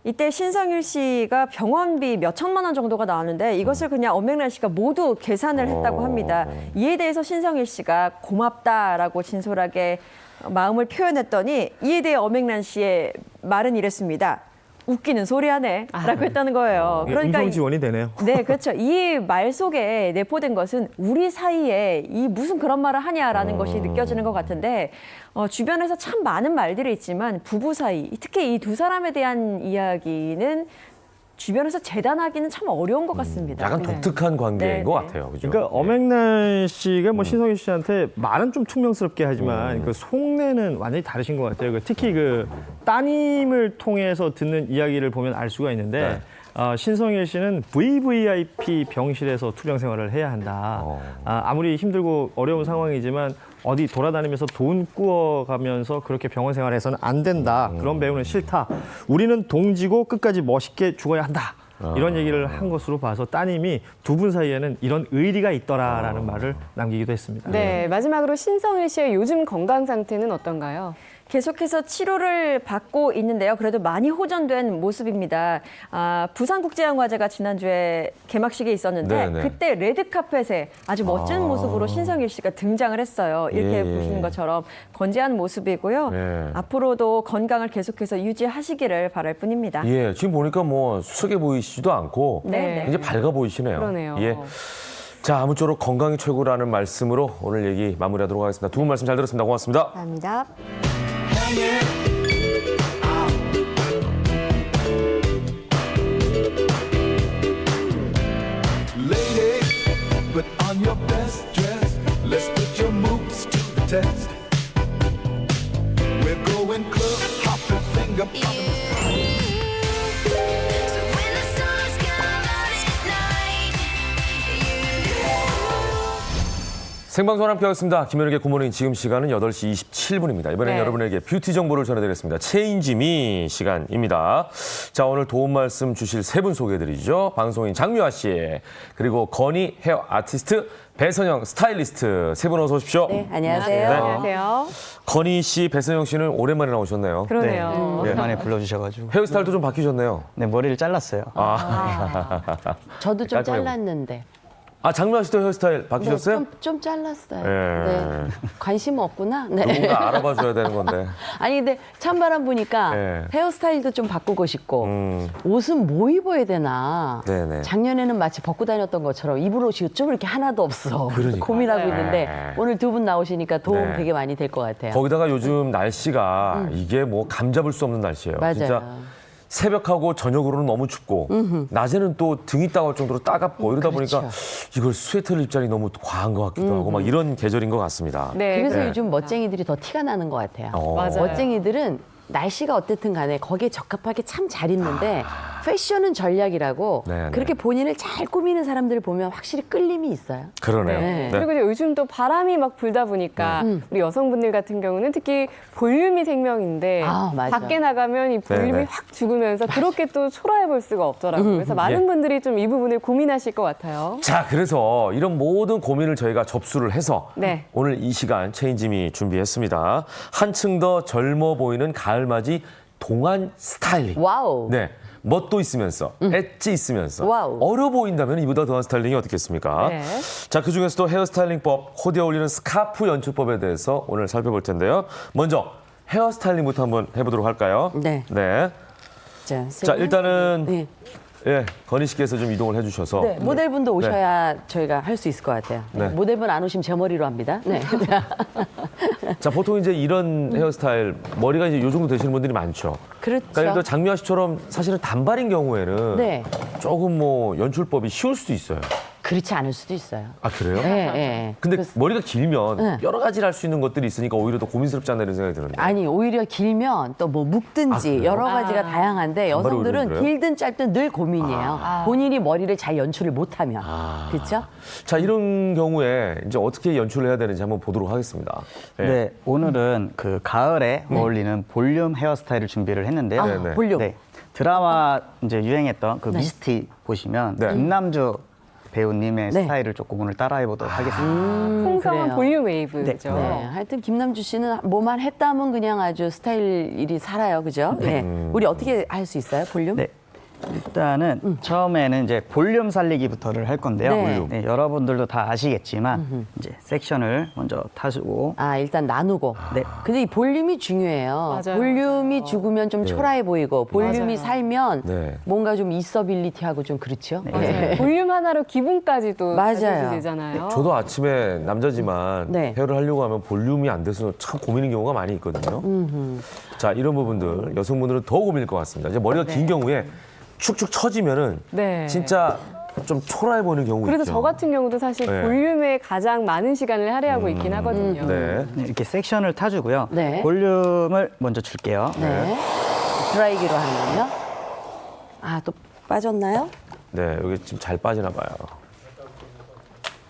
이때 신성일 씨가 병원비 몇 천만 원 정도가 나왔는데 이것을 그냥 엄앵란 씨가 모두 계산을 했다고 합니다. 이에 대해서 신성일 씨가 고맙다라고 진솔하게 마음을 표현했더니 이에 대해 엄앵란 씨의 말은 이랬습니다. 웃기는 소리 하네 라고 했다는 거예요. 그러니까 음성 지원이 되네요. 네, 그렇죠. 이 말 속에 내포된 것은 우리 사이에 이 무슨 그런 말을 하냐라는 것이 느껴지는 것 같은데 주변에서 참 많은 말들이 있지만 부부 사이, 특히 이 두 사람에 대한 이야기는 주변에서 재단하기는 참 어려운 것 같습니다. 약간 네. 독특한 관계인 네, 것 네. 같아요. 그죠? 그러니까 엄앵란 씨가 뭐 신성일 씨한테 말은 좀 퉁명스럽게 하지만 그 속내는 완전히 다르신 것 같아요. 특히 그 따님을 통해서 듣는 이야기를 보면 알 수가 있는데 신성일 씨는 VVIP 병실에서 투병 생활을 해야 한다. 아무리 힘들고 어려운 상황이지만 어디 돌아다니면서 돈 꾸어가면서 그렇게 병원 생활해서는 안 된다. 그런 배우는 싫다. 우리는 동지고 끝까지 멋있게 죽어야 한다. 이런 얘기를 한 것으로 봐서 따님이 두 분 사이에는 이런 의리가 있더라라는 말을 남기기도 했습니다. 네, 마지막으로 신성일 씨의 요즘 건강 상태는 어떤가요? 계속해서 치료를 받고 있는데요. 그래도 많이 호전된 모습입니다. 부산국제영화제가 지난주에 개막식이 있었는데 네네. 그때 레드카펫에 아주 멋진 모습으로 신성일 씨가 등장을 했어요. 이렇게 예. 보시는 것처럼 건재한 모습이고요. 예. 앞으로도 건강을 계속해서 유지하시기를 바랄 뿐입니다. 예, 지금 보니까 뭐 수척해 보이시지도 않고 네. 굉장히 밝아 보이시네요. 그러네요. 예. 자, 아무쪼록 건강이 최고라는 말씀으로 오늘 얘기 마무리하도록 하겠습니다. 두 분 말씀 잘 들었습니다. 고맙습니다. 감사합니다. Lady, put on your best dress. Let's put your moves to the test. We're going club hopping, finger popping. So when the stars come out at night, 생방송 함께하겠습니다. 김현욱의 굿모닝 지금 시간은 8시 27분입니다. 이번엔 네. 여러분에게 뷰티 정보를 전해드리겠습니다. 체인지미 시간입니다. 자, 오늘 도움 말씀 주실 세 분 소개해드리죠. 방송인 장미화 씨, 그리고 건희 헤어 아티스트, 배선영 스타일리스트 세 분 어서 오십시오. 네, 안녕하세요. 네. 안녕하세요. 건희 씨, 배선영 씨는 오랜만에 나오셨네요. 그러네요. 오랜만에 불러주셔가지고 헤어스타일도 좀 바뀌셨네요. 네 머리를 잘랐어요. 저도 좀 깔끔하고. 잘랐는데. 아, 장미화 씨도 헤어스타일 바뀌셨어요? 네, 좀 잘랐어요. 예. 네. 관심 없구나. 네. 누군가 알아봐 줘야 되는 건데. 아니 근데 찬바람 보니까 네. 헤어스타일도 좀 바꾸고 싶고 옷은 뭐 입어야 되나. 네네. 작년에는 마치 벗고 다녔던 것처럼 입을 옷이 좀 이렇게 하나도 없어. 그러니까. 고민하고 네. 있는데 오늘 두 분 나오시니까 도움 네. 되게 많이 될 것 같아요. 거기다가 요즘 날씨가 이게 뭐 감잡을 수 없는 날씨예요. 맞아요. 진짜 새벽하고 저녁으로는 너무 춥고 낮에는 또 등이 따가울 정도로 따갑고 이러다 그렇죠. 보니까 이걸 스웨터를 입자니 너무 과한 것 같기도 하고 막 이런 계절인 것 같습니다. 네. 그래서 네. 요즘 멋쟁이들이 더 티가 나는 것 같아요. 맞아요. 멋쟁이들은 날씨가 어쨌든 간에 거기에 적합하게 참 잘 입는데 패션은 전략이라고 네, 그렇게 본인을 잘 꾸미는 사람들을 보면 확실히 끌림이 있어요. 그러네요. 네. 네. 그리고 이제 요즘 또 바람이 막 불다 보니까 우리 여성분들 같은 경우는 특히 볼륨이 생명인데 아, 맞아. 밖에 나가면 이 볼륨이 네네. 확 죽으면서 그렇게 또 초라해 볼 수가 없더라고요. 그래서 많은 예. 분들이 좀 이 부분을 고민하실 것 같아요. 자, 그래서 이런 모든 고민을 저희가 접수를 해서 네. 오늘 이 시간 체인지미 준비했습니다. 한층 더 젊어 보이는 가을맞이 동안 스타일링. 와우. 네. 멋도 있으면서 엣지 있으면서 와우. 어려 보인다면 이보다 더한 스타일링이 어떻겠습니까? 네. 자, 그중에서도 헤어스타일링법, 코디에 어울리는 스카프 연출법에 대해서 오늘 살펴볼 텐데요. 먼저 헤어스타일링부터 한번 해보도록 할까요? 네. 네. 자, 일단은 네. 예, 건희 씨께서 좀 이동을 해주셔서 네, 모델분도 오셔야 저희가 할 수 있을 것 같아요. 네. 네. 모델분 안 오시면 제 머리로 합니다. 네. 자, 보통 이제 이런 헤어스타일 머리가 이제 요 정도 되시는 분들이 많죠. 그렇죠. 그러니까 예를 들어 장미아 씨처럼 사실은 단발인 경우에는 네. 조금 뭐 연출법이 쉬울 수도 있어요. 그렇지 않을 수도 있어요. 아, 그래요? 네, 네. 근데 머리가 길면 네. 여러 가지를 할 수 있는 것들이 있으니까 오히려 더 고민스럽지 않나 이런 생각이 드는데. 아니 오히려 길면 또 뭐 묶든지 그래요? 여러 가지가 다양한데 단발이 여성들은 오히려 그래요? 길든 짧든 늘 고민이에요. 본인이 머리를 잘 연출을 못하면 그렇죠? 자, 이런 경우에 이제 어떻게 연출을 해야 되는지 한번 보도록 하겠습니다. 네, 오늘은 그 가을에 어울리는 볼륨 헤어스타일을 준비를 했는데요. 네, 네. 볼륨. 네, 드라마 이제 유행했던 그 미스티 보시면 네. 김남주 배우님의 네. 스타일을 조금 오늘 따라해 보도록 하겠습니다. 풍성한 그래요. 볼륨 웨이브죠. 네, 하여튼 김남주 씨는 뭐만 했다면 그냥 아주 스타일이 살아요, 그죠? 네. 우리 어떻게 할 수 있어요, 볼륨? 네. 일단은 처음에는 이제 볼륨 살리기부터를 할 건데요. 네. 볼륨. 네, 여러분들도 다 아시겠지만 이제 섹션을 먼저 타시고 아, 일단 나누고. 네. 근데 이 볼륨이 중요해요. 맞아요. 볼륨이 죽으면 좀 초라해 보이고 볼륨이 맞아요. 살면 네. 뭔가 좀 있어빌리티하고 좀 그렇죠. 네. 볼륨 하나로 기분까지도 맞아요. 가져도 되잖아요. 저도 아침에 남자지만 네. 헤어를 하려고 하면 볼륨이 안 돼서 참 고민인 경우가 많이 있거든요. 자, 이런 부분들 여성분들은 더 고민일 것 같습니다. 이제 머리가 긴 경우에 축축 처지면은 네. 진짜 좀 초라해 보이는 경우 그래서 있죠. 저 같은 경우도 사실 네. 볼륨에 가장 많은 시간을 할애하고 있긴 하거든요. 네. 네, 이렇게 섹션을 타주고요. 네. 볼륨을 먼저 줄게요. 네. 드라이기로 하면요. 아, 또 빠졌나요? 네, 여기 지금 잘 빠지나 봐요.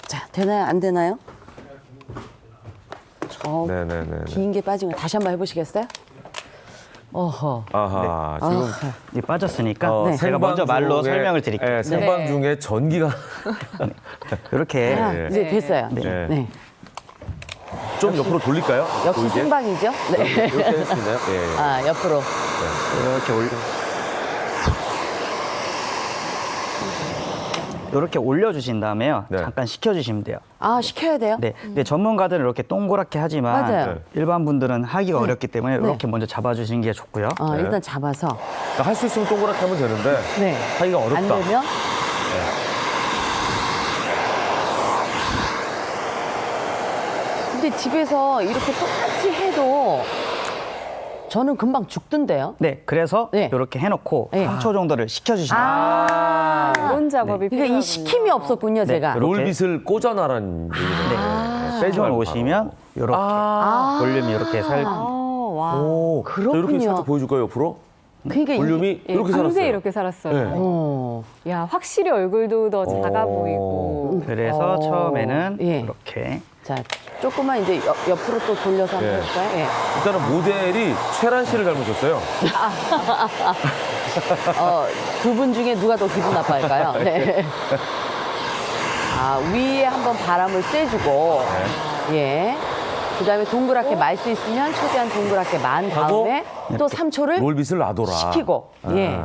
자, 되나요? 안 되나요? 저 네네네. 긴 게 빠진 거 다시 한번 해보시겠어요? 어허. 아하, 지금 이 빠졌으니까 네. 제가 먼저 말로 중에, 설명을 드릴게요. 네, 생방 네. 중에 전기가 이렇게 아, 네. 이제 됐어요. 네. 네. 좀 옆으로 돌릴까요? 역시 보이게? 생방이죠? 네. 이렇게 할 수 있나요? 예. 아, 옆으로. 이렇게 이렇게 올려주신 다음에요. 네. 잠깐 식혀주시면 돼요. 아, 식혀야 돼요? 네. 근데 전문가들은 이렇게 동그랗게 하지만 맞아요. 네. 일반 분들은 하기가 어렵기 때문에 네. 이렇게 먼저 잡아주시는 게 좋고요. 어, 일단 잡아서. 그러니까 할 수 있으면 동그랗게 하면 되는데 네. 하기가 어렵다. 안 되면? 근데 집에서 이렇게 똑같이 해도 저는 금방 죽던데요? 네. 그래서 네. 이렇게 해놓고 네. 3초 정도를 식혀주시면 돼요. 아, 이런 작업이 그러니까 필요하군요. 이 식힘이 없었군요, 제가. 이렇게. 롤빗을 꽂아놔라는 얘기네요. 빼지 좀 말고 오시면 이렇게 볼륨이 이렇게 살고 아, 와. 오, 그렇군요. 이렇게 살짝 보여줄까요, 옆으로? 그러니까 이- 볼륨이 예, 이렇게 밤새 살았어요. 이렇게 살았어요. 네. 어. 야, 확실히 얼굴도 더 작아 어. 보이고. 그래서 어. 처음에는 예. 이렇게 자, 조금만 이제 옆으로 또 돌려서 한번 예. 해볼까요? 예. 일단은 모델이 최란 씨를 닮으셨어요. 두 분 중에 누가 더 기분 나빠할까요? 네. 아, 위에 한번 바람을 쐬주고, 예. 그 다음에 동그랗게 말 수 있으면 최대한 동그랗게 만 하고 다음에 또 3초를 롤빗을 놔둬라. 식히고, 예.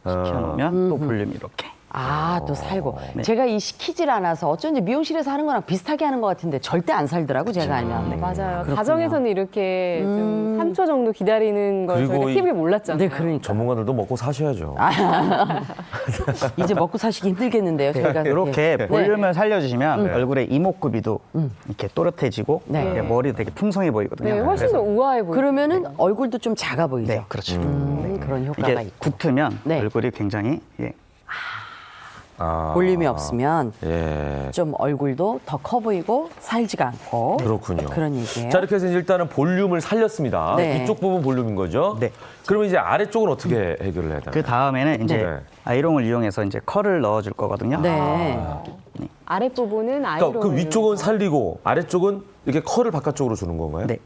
켜놓으면 또 볼륨이 이렇게. 아, 또 살고. 제가 이 식히질 않아서 어쩐지 미용실에서 하는 거랑 비슷하게 하는 것 같은데 절대 안 살더라고, 제가 알면. 네. 맞아요. 그렇군요. 가정에서는 이렇게 좀 3초 정도 기다리는 걸 그리고 저희가 이- 팁을 몰랐잖아요. 네, 그러니까. 전문가들도 먹고 사셔야죠. 이제 먹고 사시기 힘들겠는데요, 저희가. 이렇게 네. 볼륨을 살려주시면 얼굴에 이목구비도 이렇게 또렷해지고 네. 이렇게 머리 되게 풍성해 보이거든요. 네, 훨씬 더 우아해 보여요. 그러면은 얼굴도 좀 작아 보이죠? 네, 그렇죠. 그런 효과가 이게 있고. 붙으면 네. 얼굴이 굉장히 아, 볼륨이 없으면 예. 좀 얼굴도 더 커 보이고 살지가 않고. 그렇군요. 그런 얘기예요. 자, 이렇게 해서 이제 일단은 볼륨을 살렸습니다. 네. 이쪽 부분 볼륨인 거죠? 네. 그러면 이제 아래쪽은 어떻게 해결을 해야 되나요? 그 다음에는 이제 네. 아이롱을 이용해서 이제 컬을 넣어줄 거거든요. 네. 아랫부분은 아이로. 그러니까 그 위쪽은 살리고 아래쪽은 이렇게 컬을 바깥쪽으로 주는 건가요? 네.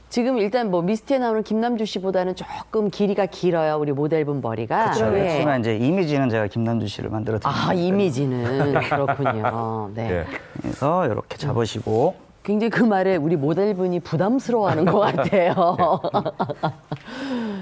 지금 일단 뭐 미스트에 나오는 김남주 씨보다는 조금 길이가 길어요. 우리 모델분 머리가. 그렇죠. 네. 그렇지만 이제 이미지는 제가 김남주 씨를 만들어 드립니다. 아, 이미지는 그렇군요. 네. 예. 그래서 이렇게 잡으시고 굉장히 그 말에 우리 모델분이 부담스러워하는 것 같아요.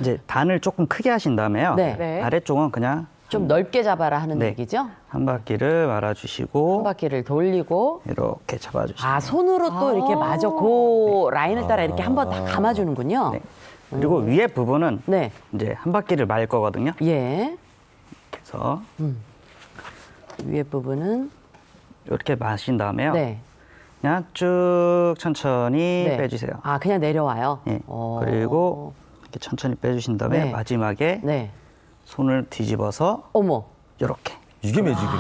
이제 단을 조금 크게 하신 다음에요. 네. 네. 아래쪽은 그냥 좀 넓게 잡아라 하는 네. 얘기죠? 한 바퀴를 말아주시고 한 바퀴를 돌리고. 이렇게 잡아주시고 아, 손으로 또 이렇게 마저 그 라인을 따라 이렇게 한번 다 감아주는군요. 네. 그리고 위에 부분은 네. 이제 한 바퀴를 말 거거든요. 예. 그래서 위에 부분은 이렇게 마신 다음에요. 네. 그냥 쭉 천천히 네. 빼주세요. 아, 그냥 내려와요? 예. 그리고 이렇게 천천히 빼주신 다음에 네. 마지막에 네. 손을 뒤집어서 어머. 이렇게 이게 매직이네.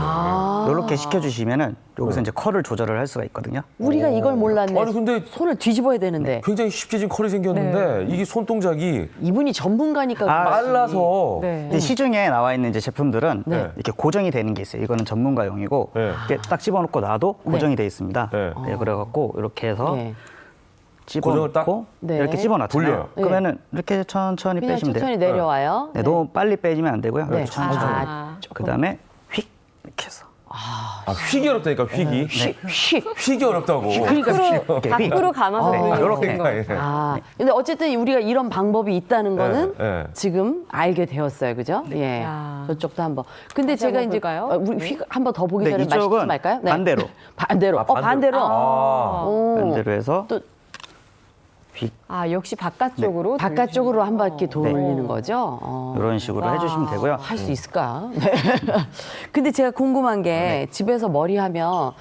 이렇게 시켜주시면은 여기서 이제 컬을 조절을 할 수가 있거든요. 우리가 이걸 몰랐네. 아니, 근데 손을 뒤집어야 되는데. 굉장히 쉽게 지금 컬이 생겼는데 이게 손동작이 이분이 전문가니까. 아, 그렇지. 빨라서 네. 이제 시중에 나와 있는 이제 제품들은 네. 이렇게 고정이 되는 게 있어요. 이거는 전문가용이고 네. 이렇게 딱 집어넣고 놔도 고정이 돼 있습니다. 네. 네, 그래갖고 이렇게 해서 네. 고정을 딱? 집어넣고 네. 이렇게 집어넣잖아요. 돌려요. 그러면은 이렇게 천천히 그냥 빼시면 돼요. 천천히 내려와요. 네, 너무 빨리 빼지면 안 되고요. 네. 이렇게 천천히. 아, 그다음에 휙 이렇게 해서 아, 휙이 어렵다니까, 휙이. 휙이 어렵다고. 그러니까 밖으로 감아서 네, 돌리는 요렇게. 거. 아, 근데 어쨌든 우리가 이런 방법이 있다는 거는 네. 지금 알게 되었어요, 그죠? 예. 야. 저쪽도 한번. 근데 다시 제가 한번 이제 볼까요? 우리 휙 한번 더 보기 네, 전에 이쪽은 말씀 말까요? 반대로. 반대로. 아, 반대로. 아. 오. 반대로 해서 또 아, 역시 바깥쪽으로. 바깥쪽으로 한 바퀴 돌리는 네. 거죠. 이런 식으로 해주시면 되고요. 할 수 있을까? 네. 근데 제가 궁금한 게 집에서 머리하면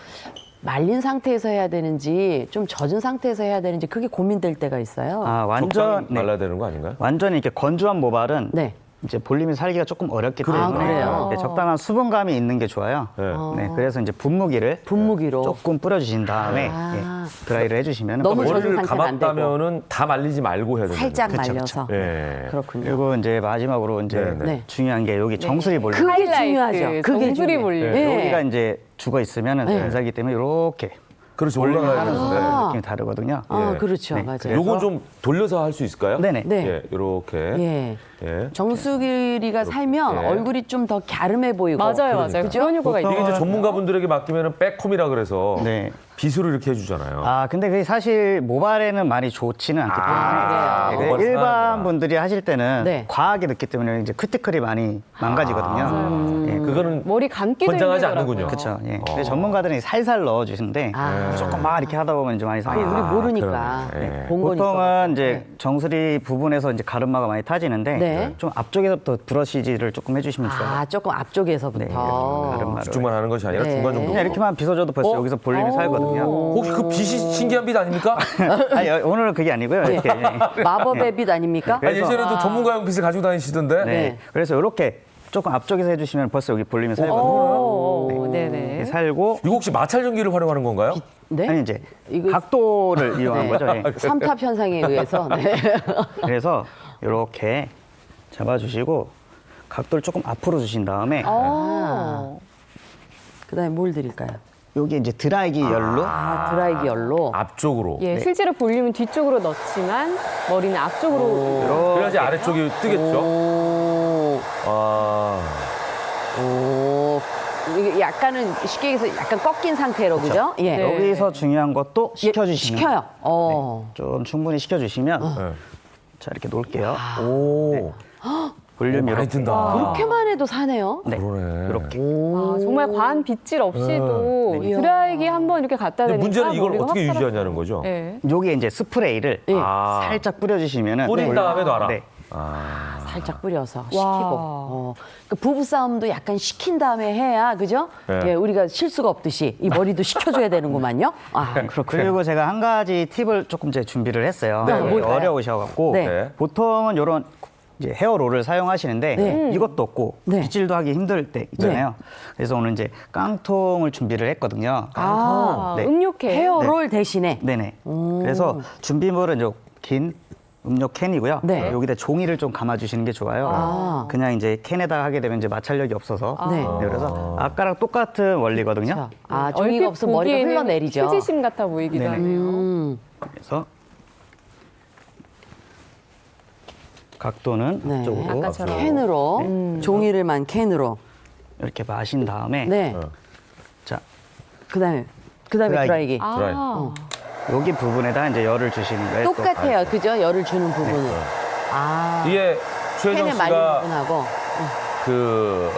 말린 상태에서 해야 되는지 좀 젖은 상태에서 해야 되는지 그게 고민될 때가 있어요. 아, 완전 적당히 말라야 되는 거 아닌가요? 완전히 이렇게 건조한 모발은 네. 이제 볼륨이 살기가 조금 어렵기 아, 때문에 그래요? 이렇게 적당한 수분감이 있는 게 좋아요. 네. 네, 그래서 이제 분무기를 분무기로. 조금 뿌려주신 다음에 아. 예, 드라이를 해주시면 너무 젖은 머리를 상태는 안 되고. 감았다면은 다 말리지 말고 해야 되는 살짝 그쵸, 말려서. 예. 그렇군요. 그리고 이제 마지막으로 이제 네, 네. 네. 중요한 게 여기 정수리 볼륨. 그게 하이라이트, 중요하죠. 그게 정수리 중요해요. 볼륨. 네. 여기가 이제 죽어 있으면 네. 변사기 때문에 이렇게 그렇죠. 올라가야 하는 되는데. 아. 느낌이 다르거든요. 아, 예. 그렇죠. 네, 맞아요. 요거 좀 돌려서 할 수 있을까요? 네네. 네. 예, 이렇게. 예. 예. 정수리가 살면 예. 얼굴이 좀 더 갸름해 보이고. 맞아요, 맞아요. 그런 효과가 이게 있죠. 이제 전문가분들에게 맡기면은 백콤이라 그래서 네. 빗으로 이렇게 해주잖아요. 아, 근데 그게 사실 모발에는 많이 좋지는 않기 때문에 그래요? 네, 모발이 일반 상하는구나. 분들이 하실 때는 네. 과하게 넣기 때문에 이제 크티클이 많이 망가지거든요. 예, 그거는 머리 감기도 권장하지 힘들더라고요. 않는군요. 그렇죠. 예. 그래서 전문가들은 살살 넣어주시는데 아. 조금 막 이렇게 하다 보면 이제 많이 아니, 상해요. 우리 모르니까. 그러네. 네, 예. 본 건 보통은 있어가지고. 이제 정수리 부분에서 이제 가르마가 많이 타지는데 네. 좀 앞쪽에서부터 브러쉬질을 조금 해주시면 좋아요. 아, 조금 앞쪽에서부터. 네, 가르마를. 집중만 하는 것이 아니라 네. 중간 정도. 그냥 이렇게만 빗어줘도 벌써 여기서 볼륨이 살거든요. 혹시 그 빗이 신기한 빗 아닙니까? 아니, 오늘은 그게 아니고요. 이렇게. 마법의 빛 아닙니까? 아니, 예전에도 전문가용 빗을 가지고 다니시던데. 네. 그래서 이렇게 조금 앞쪽에서 해주시면 벌써 여기 볼륨이 살거든요. 오, 이렇게 네네. 살고 이거 혹시 마찰 전기를 활용하는 건가요? 네? 아니 이제 이거- 각도를 이용한 네. 거죠. 예. 삼탑 현상에 의해서. 네. 그래서 이렇게 잡아주시고 각도를 조금 앞으로 주신 다음에 아. 그다음에 뭘 드릴까요? 여기 이제 드라이기 열로 아, 드라이기 열로. 앞쪽으로. 예, 실제로 볼륨은 뒤쪽으로 넣지만 머리는 앞쪽으로. 그래야지 아래쪽이 뜨겠죠. 오. 아. 오. 이게 약간은 쉽게 얘기해서 약간 꺾인 상태로 그죠? 예. 네. 여기서 중요한 것도 식혀주시면 시켜요. 어. 좀 충분히 식혀주시면 네. 자 이렇게 놓을게요. 오. 볼륨 많이 이렇게 든다. 그렇게만 해도 사네요. 네. 그러네. 이렇게 아, 정말 과한 빗질 없이도 네. 드라이기 한번 이렇게 갖다 근데 대니까 문제는 이걸 머리가 어떻게 확 유지하냐는 거죠. 예. 여기에 이제 스프레이를 아. 살짝 뿌려주시면은 뿌린 볼륨- 다음에 놔라. 네. 아. 살짝 뿌려서 식히고. 그 부부 싸움도 약간 식힌 다음에 해야 그죠? 네. 예, 우리가 실수가 없듯이 이 머리도 식혀줘야 되는구만요. 아, 그렇군요. 그리고 제가 한 가지 팁을 조금 이제 준비를 했어요. 네, 이게 뭘까요? 어려우셔갖고 네. 네. 보통은 이런 이제 헤어롤을 사용하시는데 네. 이것도 없고 네. 빗질도 하기 힘들 때 있잖아요. 그래서 오늘 이제 깡통을 준비를 했거든요. 아, 네. 음료캔. 헤어롤 대신에. 네네. 그래서 준비물은 이제 긴 음료 캔이고요. 네. 여기다 종이를 좀 감아주시는 게 좋아요. 아. 그냥 이제 캔에다 하게 되면 이제 마찰력이 없어서. 네. 그래서 아까랑 똑같은 원리거든요. 아, 종이가 없으면 머리가 보기에는 흘러내리죠. 휴지심 같아 보이기도 네네. 하네요. 그래서 각도는 네. 이쪽으로 아까처럼. 캔으로 종이를 만 캔으로. 이렇게 마신 다음에 네. 자 그다음에 드라이기. 드라이기. 아, 여기 부분에다 이제 열을 주시는 거예요. 또. 똑같아요, 그죠? 열을 주는 부분은. 아, 이게 최혜정 캔에 말린 씨가 부분하고. 그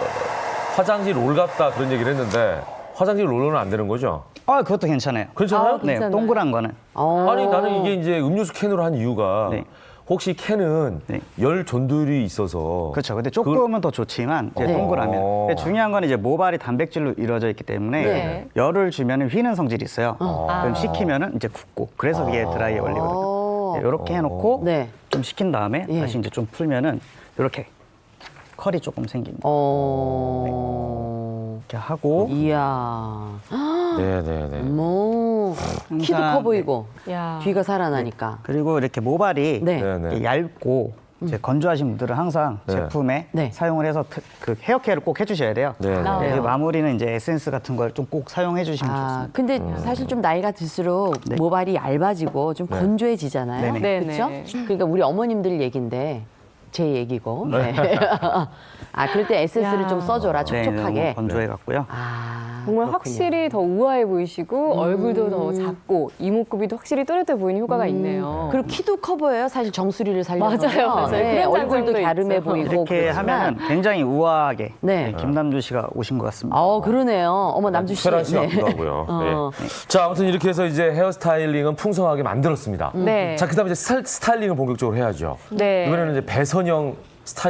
화장지 롤 같다 그런 얘기를 했는데 화장지 롤은 안 되는 거죠? 아, 그것도 괜찮아요. 괜찮아요? 네, 괜찮아요. 동그란 거는. 어. 아니 나는 이게 이제 음료수 캔으로 한 이유가 네. 혹시 캔은 네. 열 전도율이 있어서 그렇죠. 근데 조금은 더 좋지만 이제 네. 동그라면. 근데 중요한 건 이제 모발이 단백질로 이루어져 있기 때문에 네. 열을 주면 휘는 성질이 있어요. 그럼 식히면은 이제 굳고. 그래서 이게 드라이 원리거든요. 이렇게 해놓고 네. 좀 식힌 다음에 예. 다시 이제 좀 풀면은 이렇게 컬이 조금 생깁니다. 이렇게 하고 이야. 네네네. 뭐 키도 항상, 커 보이고 야. 뒤가 살아나니까. 그리고 이렇게 모발이 네. 네네. 이렇게 얇고 이제 건조하신 분들은 항상 네. 제품에 네. 사용을 해서 그 헤어케어를 꼭 해주셔야 돼요. 네. 아. 네, 마무리는 이제 에센스 같은 걸 좀 꼭 사용해 주시면 좋습니다. 근데 사실 좀 나이가 들수록 네. 모발이 얇아지고 좀 건조해지잖아요. 네네. 그렇죠? 네네. 그러니까 우리 어머님들 얘긴데 제 얘기고. 네. 아, 그럴 때 에센스를 야. 좀 써줘라, 네, 촉촉하게. 너무 건조해 갖고요. 아, 정말 그렇군요. 확실히 더 우아해 보이시고 얼굴도 더 작고 이목구비도 확실히 또렷해 보이는 효과가 있네요. 그리고 키도 커 보여요. 사실 정수리를 살려면. 맞아요, 맞아요. 네, 그런 얼굴도 장점도 갸름해 있죠. 보이고. 이렇게 그렇지만. 하면 굉장히 우아하게 네. 네, 김남주 씨가 오신 것 같습니다. 그러네요. 어머, 남주 씨. 최란 씨 네. 같기도 하고요. 어. 네. 자, 아무튼 이렇게 해서 이제 헤어스타일링은 풍성하게 만들었습니다. 네. 자, 그다음에 이제 스타일링을 본격적으로 해야죠. 네. 이번에는 이제 배선영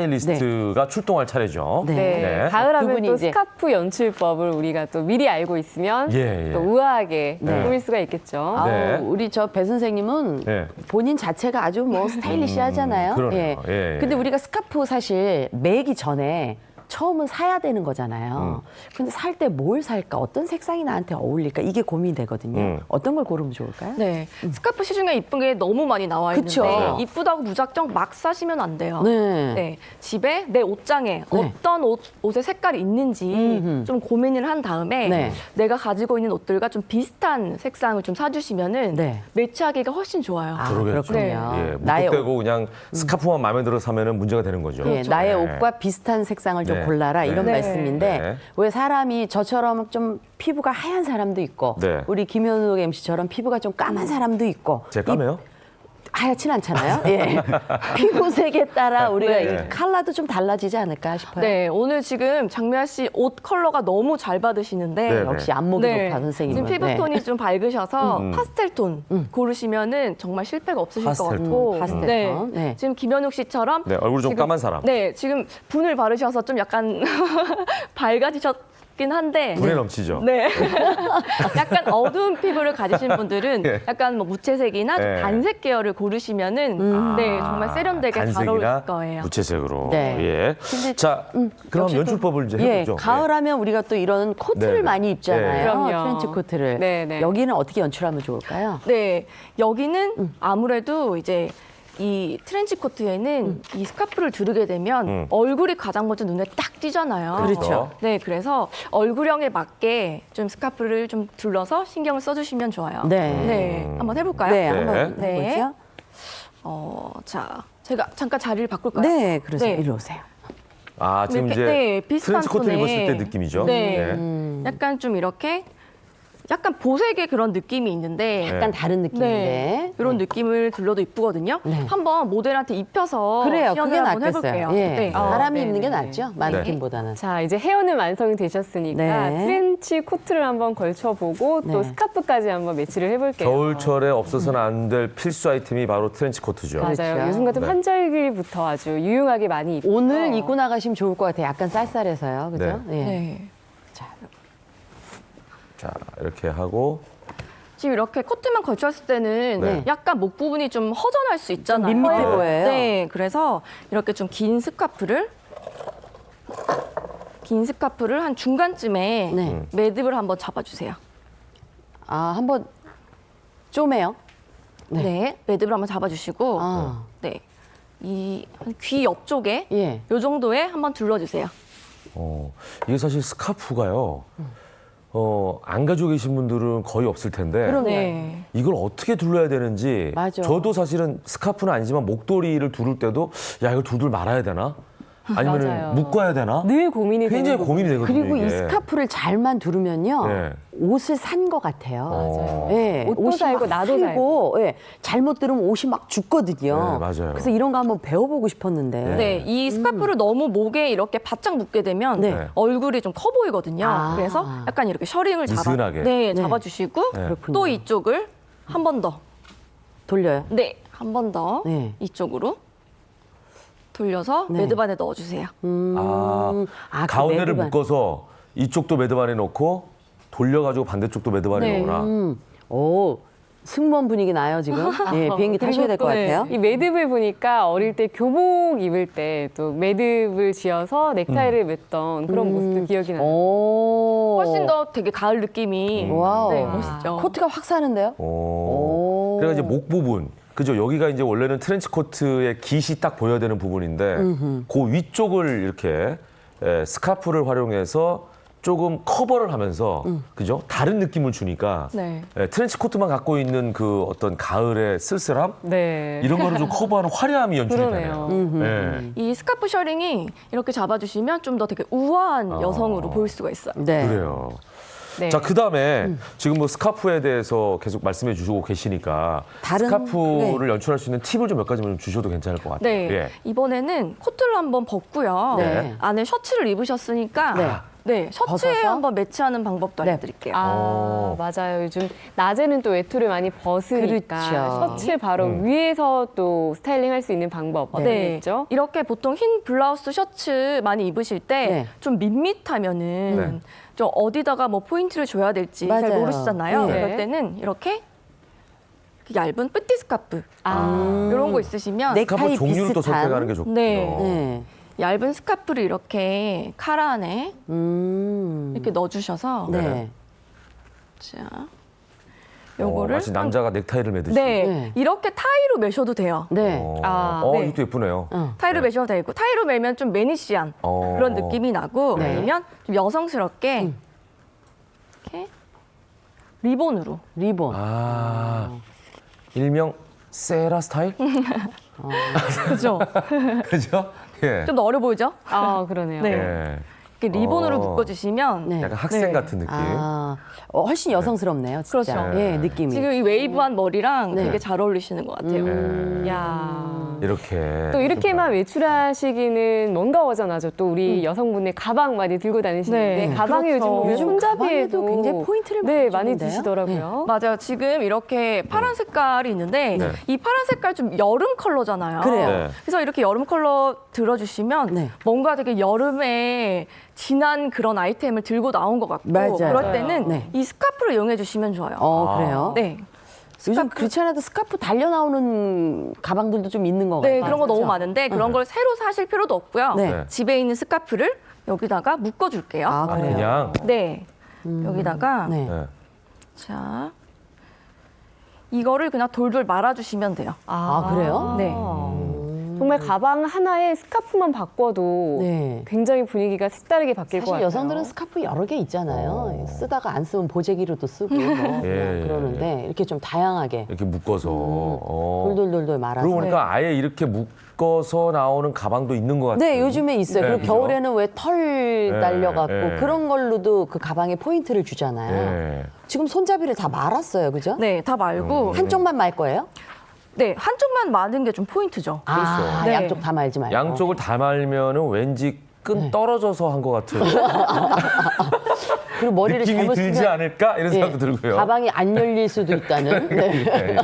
스타일리스트가 출동할 차례죠. 네. 네. 네. 가을하면 그분이 또 이제- 스카프 연출법을 우리가 또 미리 알고 있으면 예, 예. 또 우아하게 네. 꾸밀 수가 있겠죠. 아우, 네. 우리 저 배 선생님은 네. 본인 자체가 아주 뭐 스타일리시하잖아요. 그러네요. 예, 예. 근데 우리가 스카프 사실 매기 전에 처음은 사야 되는 거잖아요. 근데 살 때 뭘 살까? 어떤 색상이 나한테 어울릴까? 이게 고민이 되거든요. 어떤 걸 고르면 좋을까요? 네, 스카프 시중에 이쁜 게 너무 많이 나와 그쵸. 있는데 이쁘다고 무작정 막 사시면 안 돼요. 네. 네, 집에 내 옷장에 네. 어떤 옷의 색깔이 있는지 좀 고민을 한 다음에 네. 내가 가지고 있는 옷들과 좀 비슷한 색상을 좀 사주시면은 네. 매치하기가 훨씬 좋아요. 아, 그러겠죠. 그렇군요. 예, 나의 무턱대고 그냥 스카프만 마음에 들어 사면은 문제가 되는 거죠. 예, 나의 네. 옷과 비슷한 색상을 좀 네. 골라라 이런 네. 말씀인데 네. 왜 사람이 저처럼 좀 피부가 하얀 사람도 있고 네. 우리 김현욱 MC처럼 피부가 좀 까만 사람도 있고 제가 까매요? 하얗진 않잖아요. 예. 피부색에 따라 우리가 네. 이 컬러도 좀 달라지지 않을까 싶어요. 네, 오늘 지금 장미아 씨 옷 컬러가 너무 잘 받으시는데 네, 네. 역시 안목이 네. 높아 선생님은. 지금 피부톤이 좀 밝으셔서 파스텔 톤 고르시면은 정말 실패가 없으실 것 파스텔 같고 톤. 파스텔 네. 톤. 네. 지금 김현욱 씨처럼 네, 얼굴 좀 지금- 까만 사람. 네, 지금 분을 바르셔서 좀 약간 밝아지셨긴 한데 분에 넘치죠. 네. 약간 어두운 피부를 가지신 분들은 예. 약간 뭐 무채색이나 좀 예. 단색 계열을 고르시면은 네, 정말 세련되게 잘 어울릴 단색이나 거예요. 무채색으로. 네. 예. 근데 자, 그럼 역시 또- 연출법을 이제 예, 해보죠. 가을하면 우리가 또 이런 코트를 네, 네. 많이 입잖아요. 네. 그럼요. 프렌치 코트를. 네, 네. 여기는 어떻게 연출하면 좋을까요? 네, 여기는 아무래도 이제 이 트렌치 코트에는 이 스카프를 두르게 되면 얼굴이 가장 먼저 눈에 딱 띄잖아요. 그렇죠. 네, 그래서 얼굴형에 맞게 좀 스카프를 좀 둘러서 신경을 써주시면 좋아요. 네. 네, 한번 해볼까요? 네, 네. 한번 네. 해보죠. 자, 제가 잠깐 자리를 바꿀까요? 네, 그러세요. 네. 이리 오세요. 아, 지금 이렇게, 이제 네, 비슷한 트렌치 코트 톤에. 입었을 때 느낌이죠. 네. 약간 좀 이렇게 약간 보색의 그런 느낌이 있는데 약간 다른 느낌인데. 네. 이런 느낌을 둘러도 이쁘거든요. 네. 한번 모델한테 입혀서 그래요. 시연을 그게 한번 낫겠어요. 해볼게요. 예. 네. 사람이 네, 입는 게 네, 낫죠. 마네킹보다는. 자, 이제 헤어는 완성이 되셨으니까 네. 트렌치 코트를 한번 걸쳐보고 또 네. 스카프까지 한번 매치를 해볼게요. 겨울철에 없어서는 안 될 필수 아이템이 바로 트렌치 코트죠. 맞아요. 그렇죠. 요즘 같은 네. 환절기부터 아주 유용하게 많이 입고 오늘 입고 나가시면 좋을 것 같아요. 약간 쌀쌀해서요. 그죠? 네. 예. 네. 자, 이렇게 하고 지금 이렇게 코트만 걸쳤을 때는 네. 약간 목 부분이 좀 허전할 수 있잖아요. 좀 밋밋해 보여요. 네, 그래서 이렇게 좀 긴 스카프를 한 중간쯤에 네. 매듭을 한번 잡아주세요. 아, 한번 쪼매요. 네, 매듭을 한번 잡아주시고, 아. 네, 이 귀 옆쪽에 예. 이 정도에 한번 둘러주세요. 이게 사실 스카프가요. 안 가지고 계신 분들은 거의 없을 텐데 네. 이걸 어떻게 둘러야 되는지 맞아. 저도 사실은 스카프는 아니지만 목도리를 두를 때도 야 이걸 둘둘 말아야 되나? 아니면 맞아요. 묶어야 되나? 늘 고민이 굉장히 되는 고민이 되거든요. 그리고 이 이게. 스카프를 잘만 두르면요. 네. 옷을 산 것 같아요. 맞아요. 예, 옷도 옷이 살고 막 나도 살고, 예, 잘못 들으면 옷이 막 죽거든요. 네, 맞아요. 그래서 이런 거 한번 배워보고 싶었는데. 네, 이 스카프를 너무 목에 이렇게 바짝 묶게 되면 네. 얼굴이 좀 커 보이거든요. 아. 그래서 약간 이렇게 셔링을 느슨하게. 잡아주시고 그렇군요. 또 이쪽을 한 번 더. 돌려요. 네, 한 번 더 네. 이쪽으로 돌려서 네. 매듭안에 넣어주세요. 아, 그 가운데를 매듭안. 묶어서 이쪽도 매듭 안에 넣고 돌려가지고 반대쪽도 매듭 안에 네. 넣으나. 오, 승무원 분위기 나요, 지금. 예, 비행기 타셔야 될 것 네. 같아요. 이 매듭을 보니까 어릴 때 교복 입을 때 또 매듭을 지어서 넥타이를 맸던 그런 모습도 기억이 나요. 오. 훨씬 더 되게 가을 느낌이 와우. 네, 멋있죠. 코트가 확 사는데요? 오. 그래가 이제 목 부분. 그죠? 여기가 이제 원래는 트렌치 코트의 깃이 딱 보여야 되는 부분인데 그 위쪽을 이렇게 스카프를 활용해서 조금 커버를 하면서 그죠? 다른 느낌을 주니까 네. 트렌치 코트만 갖고 있는 그 어떤 가을의 쓸쓸함 네. 이런 거를 좀 커버하는 화려함이 연출이 되네요. 네. 이 스카프 셔링이 이렇게 잡아주시면 좀 더 되게 우아한 여성으로 보일 수가 있어요. 네. 그래요. 네. 자, 그다음에 지금 뭐 스카프에 대해서 계속 말씀해 주시고 계시니까 다른- 스카프를 연출할 수 있는 팁을 좀 몇 가지만 좀 주셔도 괜찮을 것 같아요. 네. 예. 이번에는 코트를 한번 벗고요. 네. 안에 셔츠를 입으셨으니까 네, 셔츠에 벗어서? 한번 매치하는 방법도 네. 알려드릴게요. 아, 맞아요. 요즘 낮에는 또 외투를 많이 벗으니까 그렇죠. 셔츠 바로 위에서 또 스타일링 할 수 있는 방법 어떤 게 네, 있죠? 이렇게 보통 흰 블라우스 셔츠 많이 입으실 때 네. 좀 밋밋하면은 좀 어디다가 뭐 포인트를 줘야 될지 잘 맞아요. 모르시잖아요. 네. 그럴 때는 이렇게 얇은 뿌띠 스카프 이런 거 있으시면 넥타이 스카프 종류를 또 비슷한? 선택하는 게 좋군요. 네. 네. 얇은 스카프를 이렇게 카라 안에 이렇게 넣어주셔서 네. 자, 요거를 마치 남자가 넥타이를 매듯이. 네, 네. 이렇게 타이로 매셔도 돼요. 네. 네. 이것도 예쁘네요. 타이로 매셔도 되고 타이로 매면 좀 매니시한 그런 느낌이 나고 네. 아니면 좀 여성스럽게 이렇게 리본으로 리본. 일명 세라 스타일? 그죠? 그죠? 예. 좀 더 어려 보이죠? 아, 그러네요. 네. 예. 이렇게 리본으로 묶어주시면 네. 약간 학생 네. 같은 느낌. 훨씬 여성스럽네요, 진짜. 그렇죠. 예, 느낌이. 지금 이 웨이브한 머리랑 네. 되게 잘 어울리시는 것 같아요. 야. 이렇게. 또 이렇게만 외출하시기는 뭔가 어전하죠. 또 우리 여성분들 가방 많이 들고 다니시는데 네, 가방에 그렇죠. 요즘 보면 요즘 손잡이에도 가방에도 굉장히 포인트를 네, 많이 많이 주는데요? 두시더라고요. 맞아요. 지금 이렇게 파란 색깔이 있는데 네. 이 파란 색깔 좀 여름 컬러잖아요. 그래요. 네. 그래서 이렇게 여름 컬러 들어주시면 네. 뭔가 되게 여름에 진한 그런 아이템을 들고 나온 것 같고 맞아요. 그럴 때는 네. 이 스카프를 이용해 주시면 좋아요. 그래요? 네. 요즘 그렇지 않아도 스카프 달려 나오는 가방들도 좀 있는 것 같아요. 네, 그런 거 너무 그렇죠? 많은데 그런 걸 새로 사실 필요도 없고요. 네. 네. 집에 있는 스카프를 여기다가 묶어줄게요. 아, 그래요? 그냥. 네. 여기다가 네. 네. 자 이거를 그냥 돌돌 말아주시면 돼요. 아, 그래요? 네. 정말 가방 하나에 스카프만 바꿔도 네. 굉장히 분위기가 색다르게 바뀔 것 사실 같아요. 여성들은 스카프 여러 개 있잖아요. 쓰다가 안 쓰면 보재기로도 쓰고 뭐 그냥 예, 그러는데 이렇게 좀 다양하게 이렇게 묶어서. 돌돌돌돌 말아서. 그러고 보니까 아예 이렇게 묶어서 나오는 가방도 있는 것 같아요. 네, 요즘에 있어요. 네, 그리고 그죠? 겨울에는 왜 털 달려갖고 네. 그런 걸로도 그 가방에 포인트를 주잖아요. 네. 지금 손잡이를 다 말았어요, 그죠? 네, 다 말고 한쪽만 말 거예요? 네, 한쪽만 마는 게 좀 포인트죠. 아, 네. 양쪽 다 말지 말고. 양쪽을 다 말면은 왠지 끈 네. 떨어져서 한 것 같은 그리고 머리를 느낌이 잘못 들지 쓰면 않을까 이런 생각도 들고요. 가방이 안 열릴 수도 있다는. 네. 예, 예.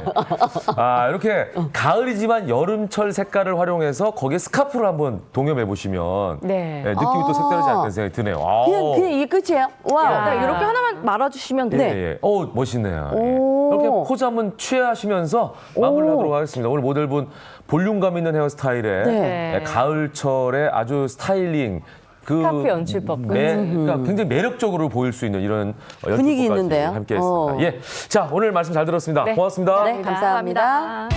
이렇게 가을이지만 여름철 색깔을 활용해서 거기에 스카프를 한번 동염해 보시면 네. 느낌이 또 색다르지 않을까 생각이 드네요. 아우. 그냥 이게 끝이에요? 와. 네, 이렇게 하나만 말아주시면 돼요. 예, 예. 멋있네요. 예. 오. 이렇게 포즈 한번 취하시면서 마무리하도록 하겠습니다. 오늘 모델분 볼륨감 있는 헤어스타일에 네. 가을철에 아주 스타일링 스카프 연출법. 그러니까 굉장히 매력적으로 보일 수 있는 이런 분위기 연출법까지 있는데요. 함께했습니다. 예, 자 오늘 말씀 잘 들었습니다. 네. 고맙습니다. 네, 감사합니다.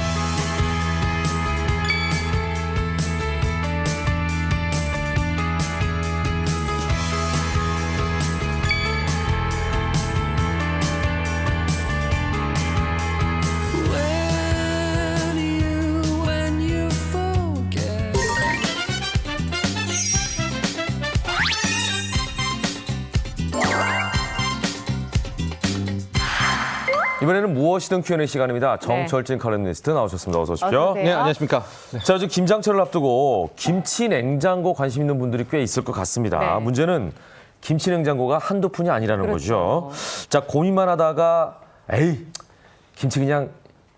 When you forget. 이번에는 무엇이든 Q&A 시간입니다. 정철진 칼럼니스트 나오셨습니다. 어서 오십시오. 어서 오세요. 네, 안녕하십니까. 자, 이제 김장철을 앞두고 김치 냉장고 관심 있는 분들이 꽤 있을 것 같습니다. 네. 문제는 김치 냉장고가 한두 푼이 아니라는 그렇죠. 거죠. 자, 고민만 하다가 에이, 김치 그냥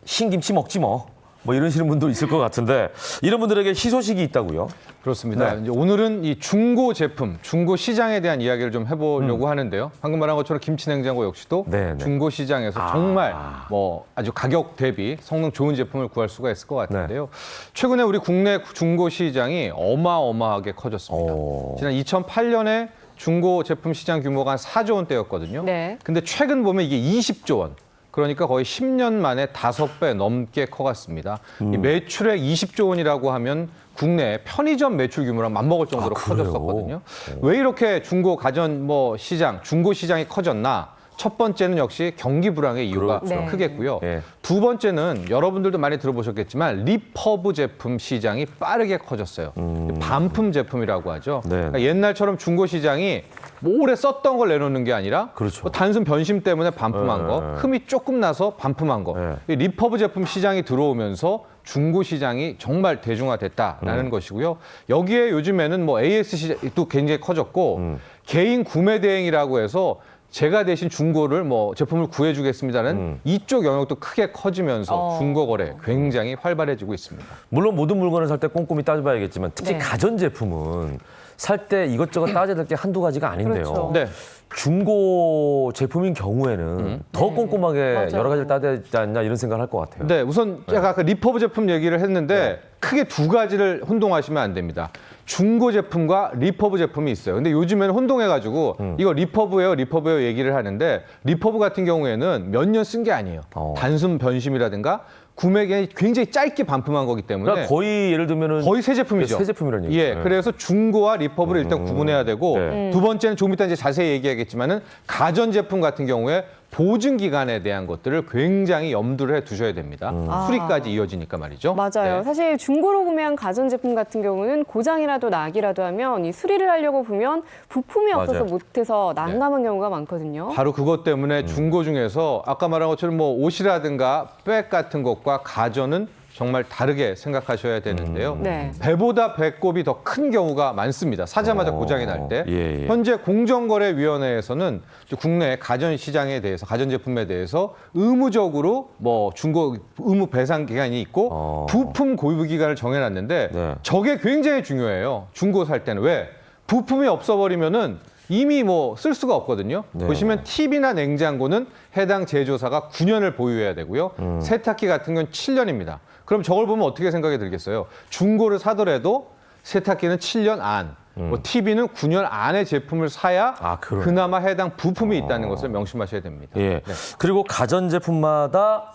흰 김치 먹지 뭐. 뭐 이러시는 분도 있을 것 같은데 이런 분들에게 희소식이 있다고요? 그렇습니다. 네. 이제 오늘은 이 중고 제품, 중고 시장에 대한 이야기를 좀 해보려고 하는데요. 방금 말한 것처럼 김치냉장고 역시도 네. 중고 시장에서 정말 뭐 아주 가격 대비 성능 좋은 제품을 구할 수가 있을 것 같은데요. 최근에 우리 국내 중고 시장이 어마어마하게 커졌습니다. 지난 2008년에 중고 제품 시장 규모가 한 4조 원대였거든요. 네. 근데 최근 보면 이게 20조 원. 그러니까 거의 10년 만에 5배 넘게 커갔습니다. 이 매출액 20조 원이라고 하면 국내 편의점 매출 규모랑 맞먹을 정도로 커졌었거든요. 왜 이렇게 중고 가전 뭐 시장, 중고 시장이 커졌나? 첫 번째는 역시 경기 불황의 이유가 그렇죠. 크겠고요. 예. 두 번째는 여러분들도 많이 들어보셨겠지만 리퍼브 제품 시장이 빠르게 커졌어요. 반품 제품이라고 하죠. 네. 그러니까 옛날처럼 중고 시장이 뭐 오래 썼던 걸 내놓는 게 아니라 그렇죠. 뭐 단순 변심 때문에 반품한 거, 흠이 조금 나서 반품한 거. 이 리퍼브 제품 시장이 들어오면서 중고 시장이 정말 대중화됐다라는 것이고요. 여기에 요즘에는 뭐 AS 시장도 굉장히 커졌고 개인 구매 대행이라고 해서 제가 대신 중고를 뭐 제품을 구해주겠습니다는 이쪽 영역도 크게 커지면서 중고 거래 굉장히 활발해지고 있습니다. 물론 모든 물건을 살 때 꼼꼼히 따져봐야겠지만 특히 네. 가전 제품은 살 때 이것저것 따져야 될 게 한두 가지가 아닌데요. 그렇죠. 네. 중고 제품인 경우에는 더 꼼꼼하게 맞아요. 여러 가지를 따져야 되지 않냐 이런 생각을 할 것 같아요. 네, 우선 제가 아까 리퍼브 제품 얘기를 했는데 크게 두 가지를 혼동하시면 안 됩니다. 중고 제품과 리퍼브 제품이 있어요. 근데 요즘에는 혼동해가지고 이거 리퍼브예요 얘기를 하는데 리퍼브 같은 경우에는 몇 년 쓴 게 아니에요. 단순 변심이라든가 구매기간이 굉장히 짧게 반품한 거기 때문에 그러니까 거의 예를 들면은 거의 새 제품이죠. 새 제품이라는 얘기죠. 예, 그래서 중고와 리퍼브를 일단 구분해야 되고 네. 두 번째는 조금 이따 이제 자세히 얘기하겠지만은 가전 제품 같은 경우에 보증 기간에 대한 것들을 굉장히 염두를 해 두셔야 됩니다. 수리까지 이어지니까 말이죠. 맞아요. 네. 사실 중고로 구매한 가전제품 같은 경우는 고장이라도 나기라도 하면 이 수리를 하려고 보면 부품이 없어서 맞아요. 못해서 난감한 경우가 많거든요. 바로 그것 때문에 중고 중에서 아까 말한 것처럼 뭐 옷이라든가 백 같은 것과 가전은 정말 다르게 생각하셔야 되는데요. 네. 배보다 배꼽이 더 큰 경우가 많습니다. 사자마자 고장이 날 때. 예, 예. 현재 공정거래위원회에서는 국내 가전 시장에 대해서 가전 제품에 대해서 의무적으로 뭐 중고 의무 배상 기간이 있고 부품 고유 기간을 정해놨는데 네. 저게 굉장히 중요해요. 중고 살 때는 왜? 부품이 없어버리면은 이미 뭐 쓸 수가 없거든요. 네. 보시면 TV나 냉장고는 해당 제조사가 9년을 보유해야 되고요. 세탁기 같은 건 7년입니다. 그럼 저걸 보면 어떻게 생각이 들겠어요? 중고를 사더라도 세탁기는 7년 안, 뭐 TV는 9년 안의 제품을 사야 그러네. 그나마 해당 부품이 있다는 것을 명심하셔야 됩니다. 예. 그리고 가전 제품마다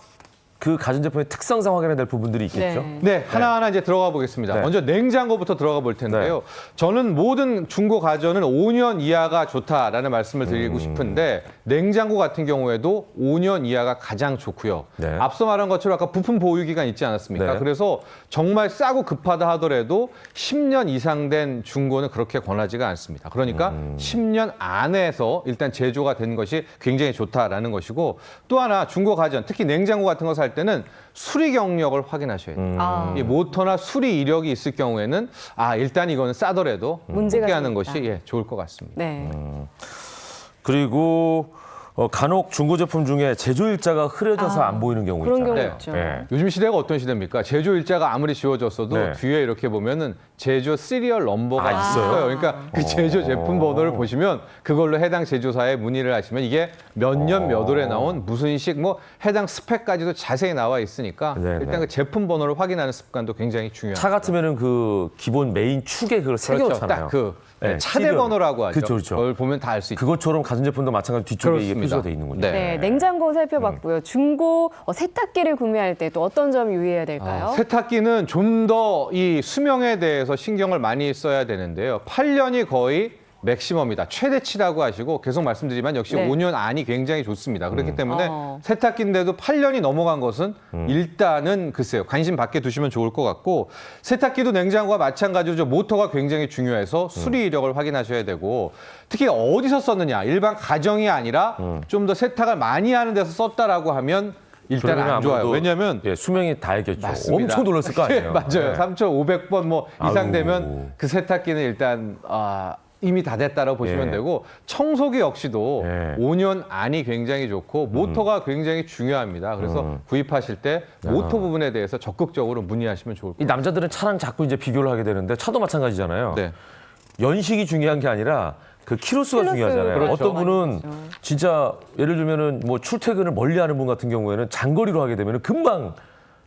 그 가전 제품의 특성상 확인해야 될 부분들이 있겠죠. 네, 하나하나 이제 들어가 보겠습니다. 네. 먼저 냉장고부터 들어가 볼 텐데요. 저는 모든 중고 가전은 5년 이하가 좋다라는 말씀을 드리고 싶은데 냉장고 같은 경우에도 5년 이하가 가장 좋고요. 네. 앞서 말한 것처럼 아까 부품 보유 기간 있지 않았습니까? 네. 그래서 정말 싸고 급하다 하더라도 10년 이상 된 중고는 그렇게 권하지가 않습니다. 그러니까 10년 안에서 일단 제조가 된 것이 굉장히 좋다라는 것이고 또 하나 중고 가전, 특히 냉장고 같은 거 살 때는 수리 경력을 확인하셔야 돼요. 이 모터나 수리 이력이 있을 경우에는 일단 이거는 싸더라도 문제가 포기하는 좀 것이 있다. 좋을 것 같습니다. 네. 그리고 간혹 중고 제품 중에 제조 일자가 흐려져서 안 보이는 경우 그런 있잖아요. 경우 있죠. 예. 요즘 시대가 어떤 시대입니까? 제조 일자가 아무리 지워졌어도 네. 뒤에 이렇게 보면은 제조 시리얼 넘버가 있어요? 그러니까 그 제조 제품 번호를 보시면 그걸로 해당 제조사에 문의를 하시면 이게 몇 년 몇 월에 나온 무슨 식 뭐 해당 스펙까지도 자세히 나와 있으니까 네, 일단 네. 그 제품 번호를 확인하는 습관도 굉장히 중요합니다. 차 같으면은 그 기본 메인 축에 그걸 새겨놓잖아요. 딱 그 네, 차대 시리얼. 번호라고 하죠. 그렇죠, 그렇죠. 그걸 보면 다 알 수 있죠. 그것처럼 가전 제품도 마찬가지로 뒤쪽에 이게 그렇습니다. 표시가 돼 있는군요. 네, 냉장고 살펴봤고요. 중고 세탁기를 구매할 때 또 어떤 점 유의해야 될까요? 세탁기는 좀 더 이 수명에 대해서 신경을 많이 써야 되는데요. 8년이 거의 맥시멈이다. 최대치라고 하시고 계속 말씀드리지만 역시 네. 5년 안이 굉장히 좋습니다. 그렇기 때문에 어. 세탁기인데도 8년이 넘어간 것은 일단은 글쎄요. 관심 밖에 두시면 좋을 것 같고 세탁기도 냉장고와 마찬가지로 모터가 굉장히 중요해서 수리 이력을 확인하셔야 되고 특히 어디서 썼느냐. 일반 가정이 아니라 좀 더 세탁을 많이 하는 데서 썼다라고 하면 일단 그러면 안 좋아요. 아무래도 왜냐하면 수명이 다했겠죠. 맞습니다. 엄청 놀랐을 거 아니에요. 맞아요. 네. 3,500번 뭐 이상 아우. 되면 그 세탁기는 일단 이미 다 됐다라고 보시면 예. 되고 청소기 역시도 예. 5년 안이 굉장히 좋고 모터가 굉장히 중요합니다. 그래서 구입하실 때 모터 부분에 대해서 적극적으로 문의하시면 좋을 이 거예요. 남자들은 차랑 자꾸 이제 비교를 하게 되는데 차도 마찬가지잖아요. 네. 연식이 중요한 게 아니라 그 키로수가 중요하잖아요. 그렇죠. 어떤 분은 진짜 예를 들면은 뭐 출퇴근을 멀리하는 분 같은 경우에는 장거리로 하게 되면은 금방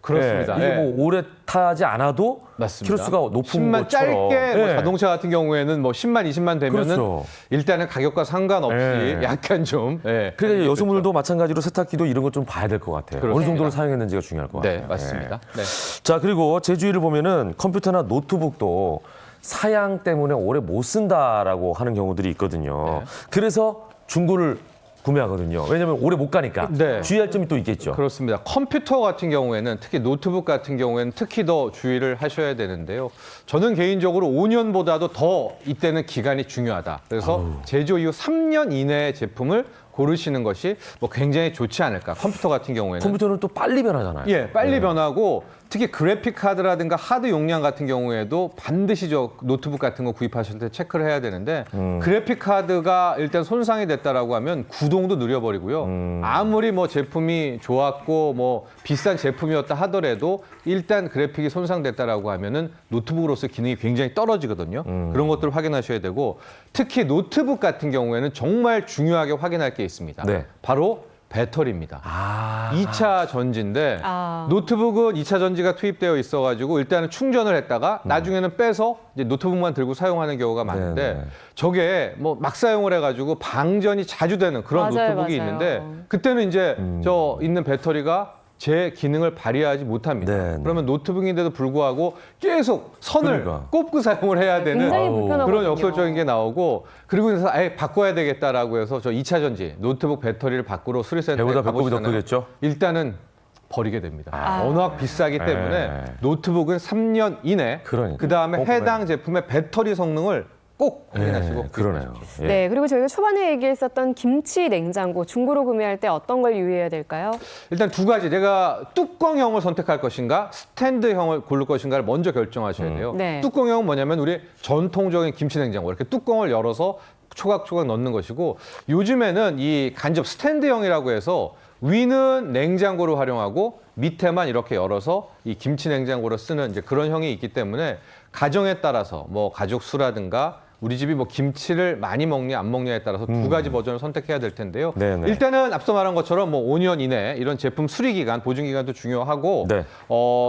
그렇습니다. 이게 예. 뭐 오래 타지 않아도 맞습니다. 키로수가 높은 10만 것처럼. 짧게 뭐 예. 자동차 같은 경우에는 뭐 10만, 20만 되면은 그렇죠. 일단은 가격과 상관없이 예. 약간 좀 그러니까 여성분들도 마찬가지로 세탁기도 이런 것 좀 봐야 될 것 같아요. 어느 그렇습니다. 정도로 사용했는지가 중요할 것 같아요. 네, 맞습니다. 네. 자, 그리고 제 주위를 보면은 컴퓨터나 노트북도 사양 때문에 오래 못 쓴다라고 하는 경우들이 있거든요. 네. 그래서 중고를 구매하거든요. 왜냐하면 오래 못 가니까. 네. 주의할 점이 또 있겠죠. 그렇습니다. 컴퓨터 같은 경우에는 특히 노트북 같은 경우에는 특히 더 주의를 하셔야 되는데요. 저는 개인적으로 5년보다도 더 이때는 기간이 중요하다. 그래서 제조 이후 3년 이내의 제품을 고르시는 것이 뭐 굉장히 좋지 않을까. 컴퓨터 같은 경우에는. 컴퓨터는 또 빨리 변하잖아요. 예, 빨리 변하고 특히 그래픽 카드라든가 하드 용량 같은 경우에도 반드시 저 노트북 같은 거 구입하실 때 체크를 해야 되는데 그래픽 카드가 일단 손상이 됐다라고 하면 구동도 느려버리고요. 아무리 뭐 제품이 좋았고 뭐 비싼 제품이었다 하더라도 일단 그래픽이 손상됐다라고 하면은 노트북으로서 기능이 굉장히 떨어지거든요. 그런 것들을 확인하셔야 되고 특히 노트북 같은 경우에는 정말 중요하게 확인할 게 있습니다. 네. 바로 배터리입니다. 아. 2차 전지인데 노트북은 2차 전지가 투입되어 있어가지고 일단은 충전을 했다가 나중에는 빼서 이제 노트북만 들고 사용하는 경우가 많은데 네네. 저게 뭐 막 사용을 해가지고 방전이 자주 되는 그런 맞아요, 노트북이 맞아요. 있는데 그때는 이제 저 있는 배터리가 제 기능을 발휘하지 못합니다. 네네. 그러면 노트북인데도 불구하고 계속 선을 그러니까. 꼽고 사용을 해야 되는 굉장히 불편하거든요. 그런 역설적인 게 나오고 그리고 그래서 아예 바꿔야 되겠다라고 해서 저 2차 전지 노트북 배터리를 바꾸러 수리센터에 배보다 배꼽이 더 가보시잖아요. 크겠죠? 일단은 버리게 됩니다. 워낙 비싸기 때문에 노트북은 3년 이내 그러니까. 그다음에 꼭 해당 제품의 배터리 성능을 꼭 확인하시고 그러네요. 예. 네, 그리고 저희가 초반에 얘기했었던 김치 냉장고 중고로 구매할 때 어떤 걸 유의해야 될까요? 일단 두 가지 제가 뚜껑형을 선택할 것인가 스탠드형을 고를 것인가를 먼저 결정하셔야 돼요. 네. 뚜껑형은 뭐냐면 우리 전통적인 김치 냉장고 이렇게 뚜껑을 열어서 초각초각 넣는 것이고 요즘에는 이 간접 스탠드형이라고 해서 위는 냉장고로 활용하고 밑에만 이렇게 열어서 이 김치 냉장고로 쓰는 이제 그런 형이 있기 때문에 가정에 따라서 뭐 가족 수라든가 우리 집이 뭐 김치를 많이 먹냐 안 먹냐에 따라서 두 가지 버전을 선택해야 될 텐데요. 네네. 일단은 앞서 말한 것처럼 뭐 5년 이내 이런 제품 수리 기간, 보증 기간도 중요하고 네.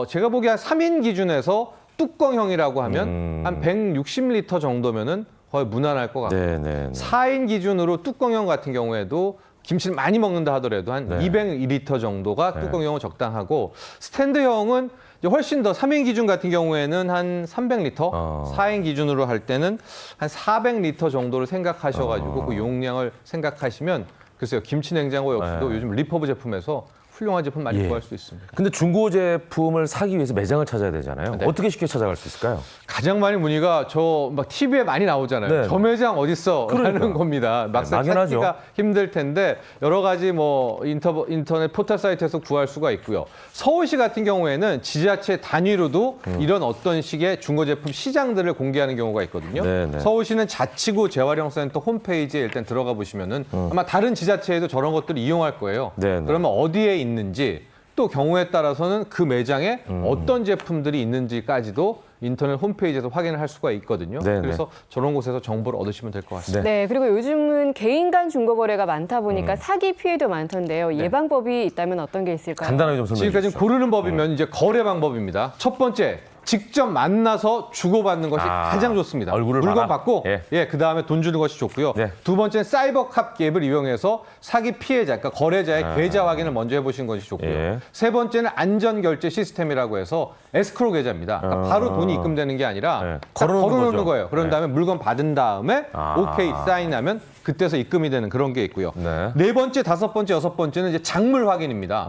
제가 보기에 한 3인 기준에서 뚜껑형이라고 하면 한 160리터 정도면은 거의 무난할 것 같고 네네. 4인 기준으로 뚜껑형 같은 경우에도 김치를 많이 먹는다 하더라도 한 네. 200리터 정도가 뚜껑형은 적당하고 스탠드형은 이제 훨씬 더 3인 기준 같은 경우에는 한 300리터, 4인 기준으로 할 때는 한 400리터 정도를 생각하셔가지고 그 용량을 생각하시면 글쎄요 김치 냉장고 역시도 요즘 리퍼브 제품에서 훌륭한 제품 많이 구할 수 있습니다. 근데 중고 제품을 사기 위해서 매장을 찾아야 되잖아요. 네. 어떻게 쉽게 찾아갈 수 있을까요? 가장 많이 문의가 저 막 TV에 많이 나오잖아요. 네. 저 매장 어딨어? 그러니까. 라는 겁니다. 막상 막연하죠. 찾기가 힘들 텐데 여러 가지 뭐 인터넷 포털 사이트에서 구할 수가 있고요. 서울시 같은 경우에는 지자체 단위로도 이런 어떤 식의 중고 제품 시장들을 공개하는 경우가 있거든요. 네네. 서울시는 자치구 재활용센터 홈페이지에 일단 들어가 보시면은 아마 다른 지자체에도 저런 것들을 이용할 거예요. 네네. 그러면 어디에 있는지 또 경우에 따라서는 그 매장에 어떤 제품들이 있는지까지도 인터넷 홈페이지에서 확인을 할 수가 있거든요. 네네. 그래서 저런 곳에서 정보를 얻으시면 될 것 같습니다. 네, 그리고 요즘은 개인 간 중고 거래가 많다 보니까 사기 피해도 많던데요. 예방법이 있다면 어떤 게 있을까요? 간단하게 좀 설명해 지금까지 주시죠. 고르는 법이면 이제 거래 방법입니다. 첫 번째, 직접 만나서 주고받는 것이 가장 좋습니다. 얼굴을 물건 봐라. 받고 그 다음에 돈 주는 것이 좋고요. 네. 두 번째는 사이버캅 앱을 이용해서 사기 피해자, 그러니까 거래자의 계좌 확인을 먼저 해보시는 것이 좋고요. 예. 세 번째는 안전결제 시스템이라고 해서 에스크로 계좌입니다. 그러니까 바로 돈이 입금되는 게 아니라 네. 딱 걸어놓는 걸어놓는 거죠. 거예요. 그런 네. 다음에 물건 받은 다음에 오케이 사인하면 그때서 입금이 되는 그런 게 있고요. 네. 네 번째, 다섯 번째, 여섯 번째는 이제 작물 확인입니다.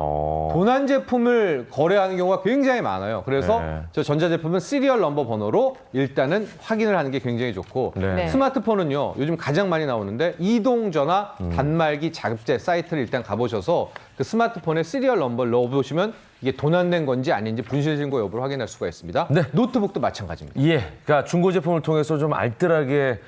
도난 제품을 거래하는 경우가 굉장히 많아요. 그래서 네. 저 전자제품은 시리얼 넘버 번호로 일단은 확인을 하는 게 굉장히 좋고 네. 스마트폰은요 요즘 가장 많이 나오는데 이동전화 단말기 자급제 사이트를 일단 가보셔서 그 스마트폰에 시리얼 넘버를 넣어보시면 이게 도난된 건지 아닌지 분실 신고 여부를 확인할 수가 있습니다. 네. 노트북도 마찬가지입니다. 예, 그러니까 중고 제품을 통해서 좀 알뜰하게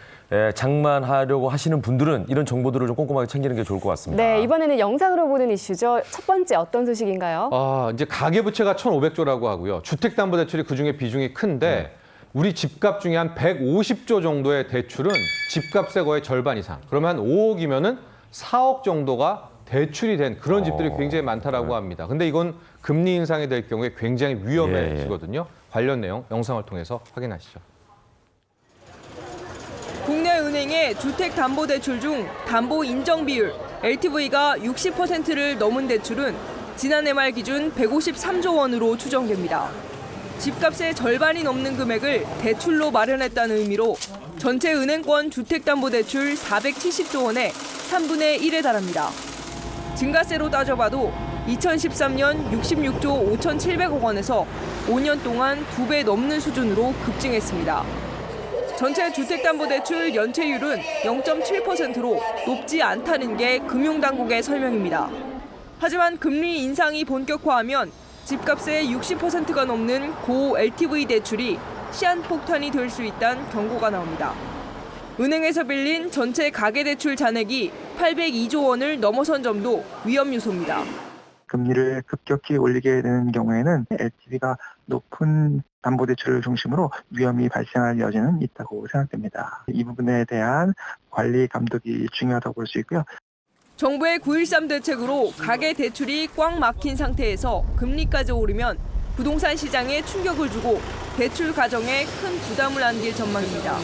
장만하려고 하시는 분들은 이런 정보들을 좀 꼼꼼하게 챙기는 게 좋을 것 같습니다. 네, 이번에는 영상으로 보는 이슈죠. 첫 번째 어떤 소식인가요? 이제 가계부채가 1,500조라고 하고요. 주택담보대출이 그중에 비중이 큰데 우리 집값 중에 한 150조 정도의 대출은 집값의 거의 절반 이상. 그러면 한 5억이면은 4억 정도가 대출이 된 그런 집들이 굉장히 많다라고 합니다. 근데 이건 금리 인상이 될 경우에 굉장히 위험해지거든요. 관련 내용 영상을 통해서 확인하시죠. 국내 은행의 주택담보대출 중 담보 인정 비율 LTV가 60%를 넘은 대출은 지난해 말 기준 153조 원으로 추정됩니다. 집값의 절반이 넘는 금액을 대출로 마련했다는 의미로 전체 은행권 주택담보대출 470조 원의 3분의 1에 달합니다. 증가세로 따져봐도 2013년 66조 5,700억 원에서 5년 동안 2배 넘는 수준으로 급증했습니다. 전체 주택담보대출 연체율은 0.7%로 높지 않다는 게 금융당국의 설명입니다. 하지만 금리 인상이 본격화하면 집값의 60%가 넘는 고 LTV 대출이 시한폭탄이 될 수 있다는 경고가 나옵니다. 은행에서 빌린 전체 가계대출 잔액이 802조 원을 넘어선 점도 위험 요소입니다. 금리를 급격히 올리게 되는 경우에는 LTV가 높은 담보대출을 중심으로 위험이 발생할 여지는 있다고 생각됩니다. 이 부분에 대한 관리 감독이 중요하다고 볼 수 있고요. 정부의 9.13 대책으로 가계 대출이 꽉 막힌 상태에서 금리까지 오르면 부동산 시장에 충격을 주고 대출 가정에 큰 부담을 안길 전망입니다.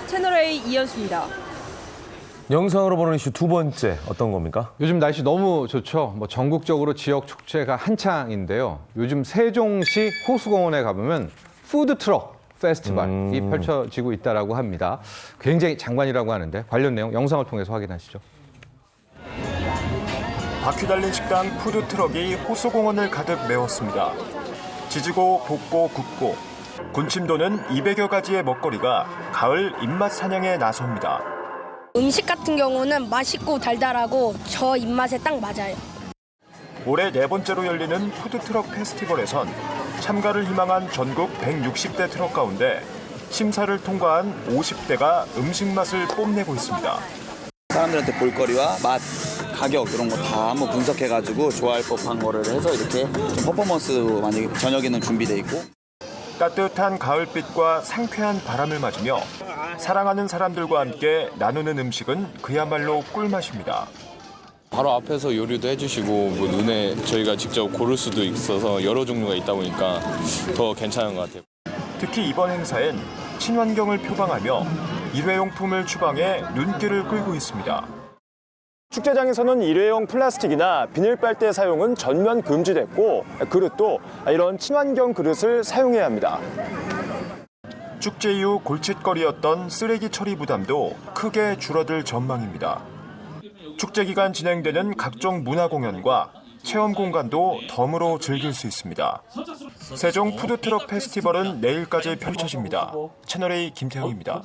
채널A 이현수입니다. 영상으로 보는 이슈 두 번째 어떤 겁니까? 요즘 날씨 너무 좋죠. 전국적으로 지역 축제가 한창인데요. 요즘 세종시 호수공원에 가보면 푸드트럭 페스티벌이 펼쳐지고 있다라고 합니다. 굉장히 장관이라고 하는데 관련 내용 영상을 통해서 확인하시죠. 바퀴 달린 식당 푸드트럭이 호수공원을 가득 메웠습니다. 지지고 볶고 굽고 군침 도는 200여 가지의 먹거리가 가을 입맛 사냥에 나섭니다. 음식 같은 경우는 맛있고 달달하고 저 입맛에 딱 맞아요. 올해 네 번째로 열리는 푸드트럭 페스티벌에선 참가를 희망한 전국 160대 트럭 가운데 심사를 통과한 50대가 음식 맛을 뽐내고 있습니다. 사람들한테 볼거리와 맛, 가격 이런 거 다 한번 분석해가지고 좋아할 법한 거를 해서 이렇게 좀 퍼포먼스 만약에 저녁에는 준비돼 있고. 따뜻한 가을빛과 상쾌한 바람을 맞으며 사랑하는 사람들과 함께 나누는 음식은 그야말로 꿀맛입니다. 바로 앞에서 요리도 해주시고 눈에 저희가 직접 고를 수도 있어서 여러 종류가 있다 보니까 더 괜찮은 것 같아요. 특히 이번 행사엔 친환경을 표방하며 일회용품을 추방해 눈길을 끌고 있습니다. 축제장에서는 일회용 플라스틱이나 비닐 빨대 사용은 전면 금지됐고 그릇도 이런 친환경 그릇을 사용해야 합니다. 축제 이후 골칫거리였던 쓰레기 처리 부담도 크게 줄어들 전망입니다. 축제 기간 진행되는 각종 문화 공연과 체험 공간도 덤으로 즐길 수 있습니다. 세종 푸드트럭 페스티벌은 내일까지 펼쳐집니다. 채널A 김태형입니다.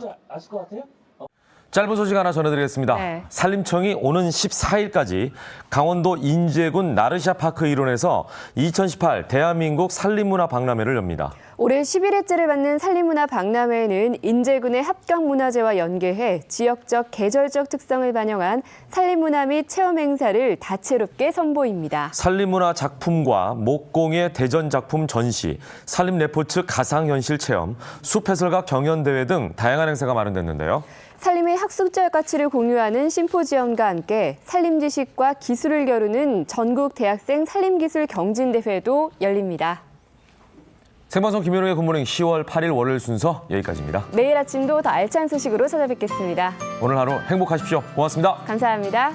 짧은 소식 하나 전해드리겠습니다. 네. 산림청이 오는 14일까지 강원도 인제군 나르샤 파크 일원에서 2018 대한민국 산림문화 박람회를 엽니다. 올해 11회째를 맞는 산림문화 박람회에는 인제군의 합격문화재와 연계해 지역적, 계절적 특성을 반영한 산림문화 및 체험 행사를 다채롭게 선보입니다. 산림문화 작품과 목공예 대전 작품 전시, 산림 레포츠 가상현실 체험, 숲해설가 경연대회 등 다양한 행사가 마련됐는데요. 산림의 학술적 가치를 공유하는 심포지엄과 함께 산림 지식과 기술을 겨루는 전국 대학생 산림기술 경진대회도 열립니다. 생방송 김현우의 굿모닝 10월 8일 월요일 순서 여기까지입니다. 내일 아침도 더 알찬 소식으로 찾아뵙겠습니다. 오늘 하루 행복하십시오. 고맙습니다. 감사합니다.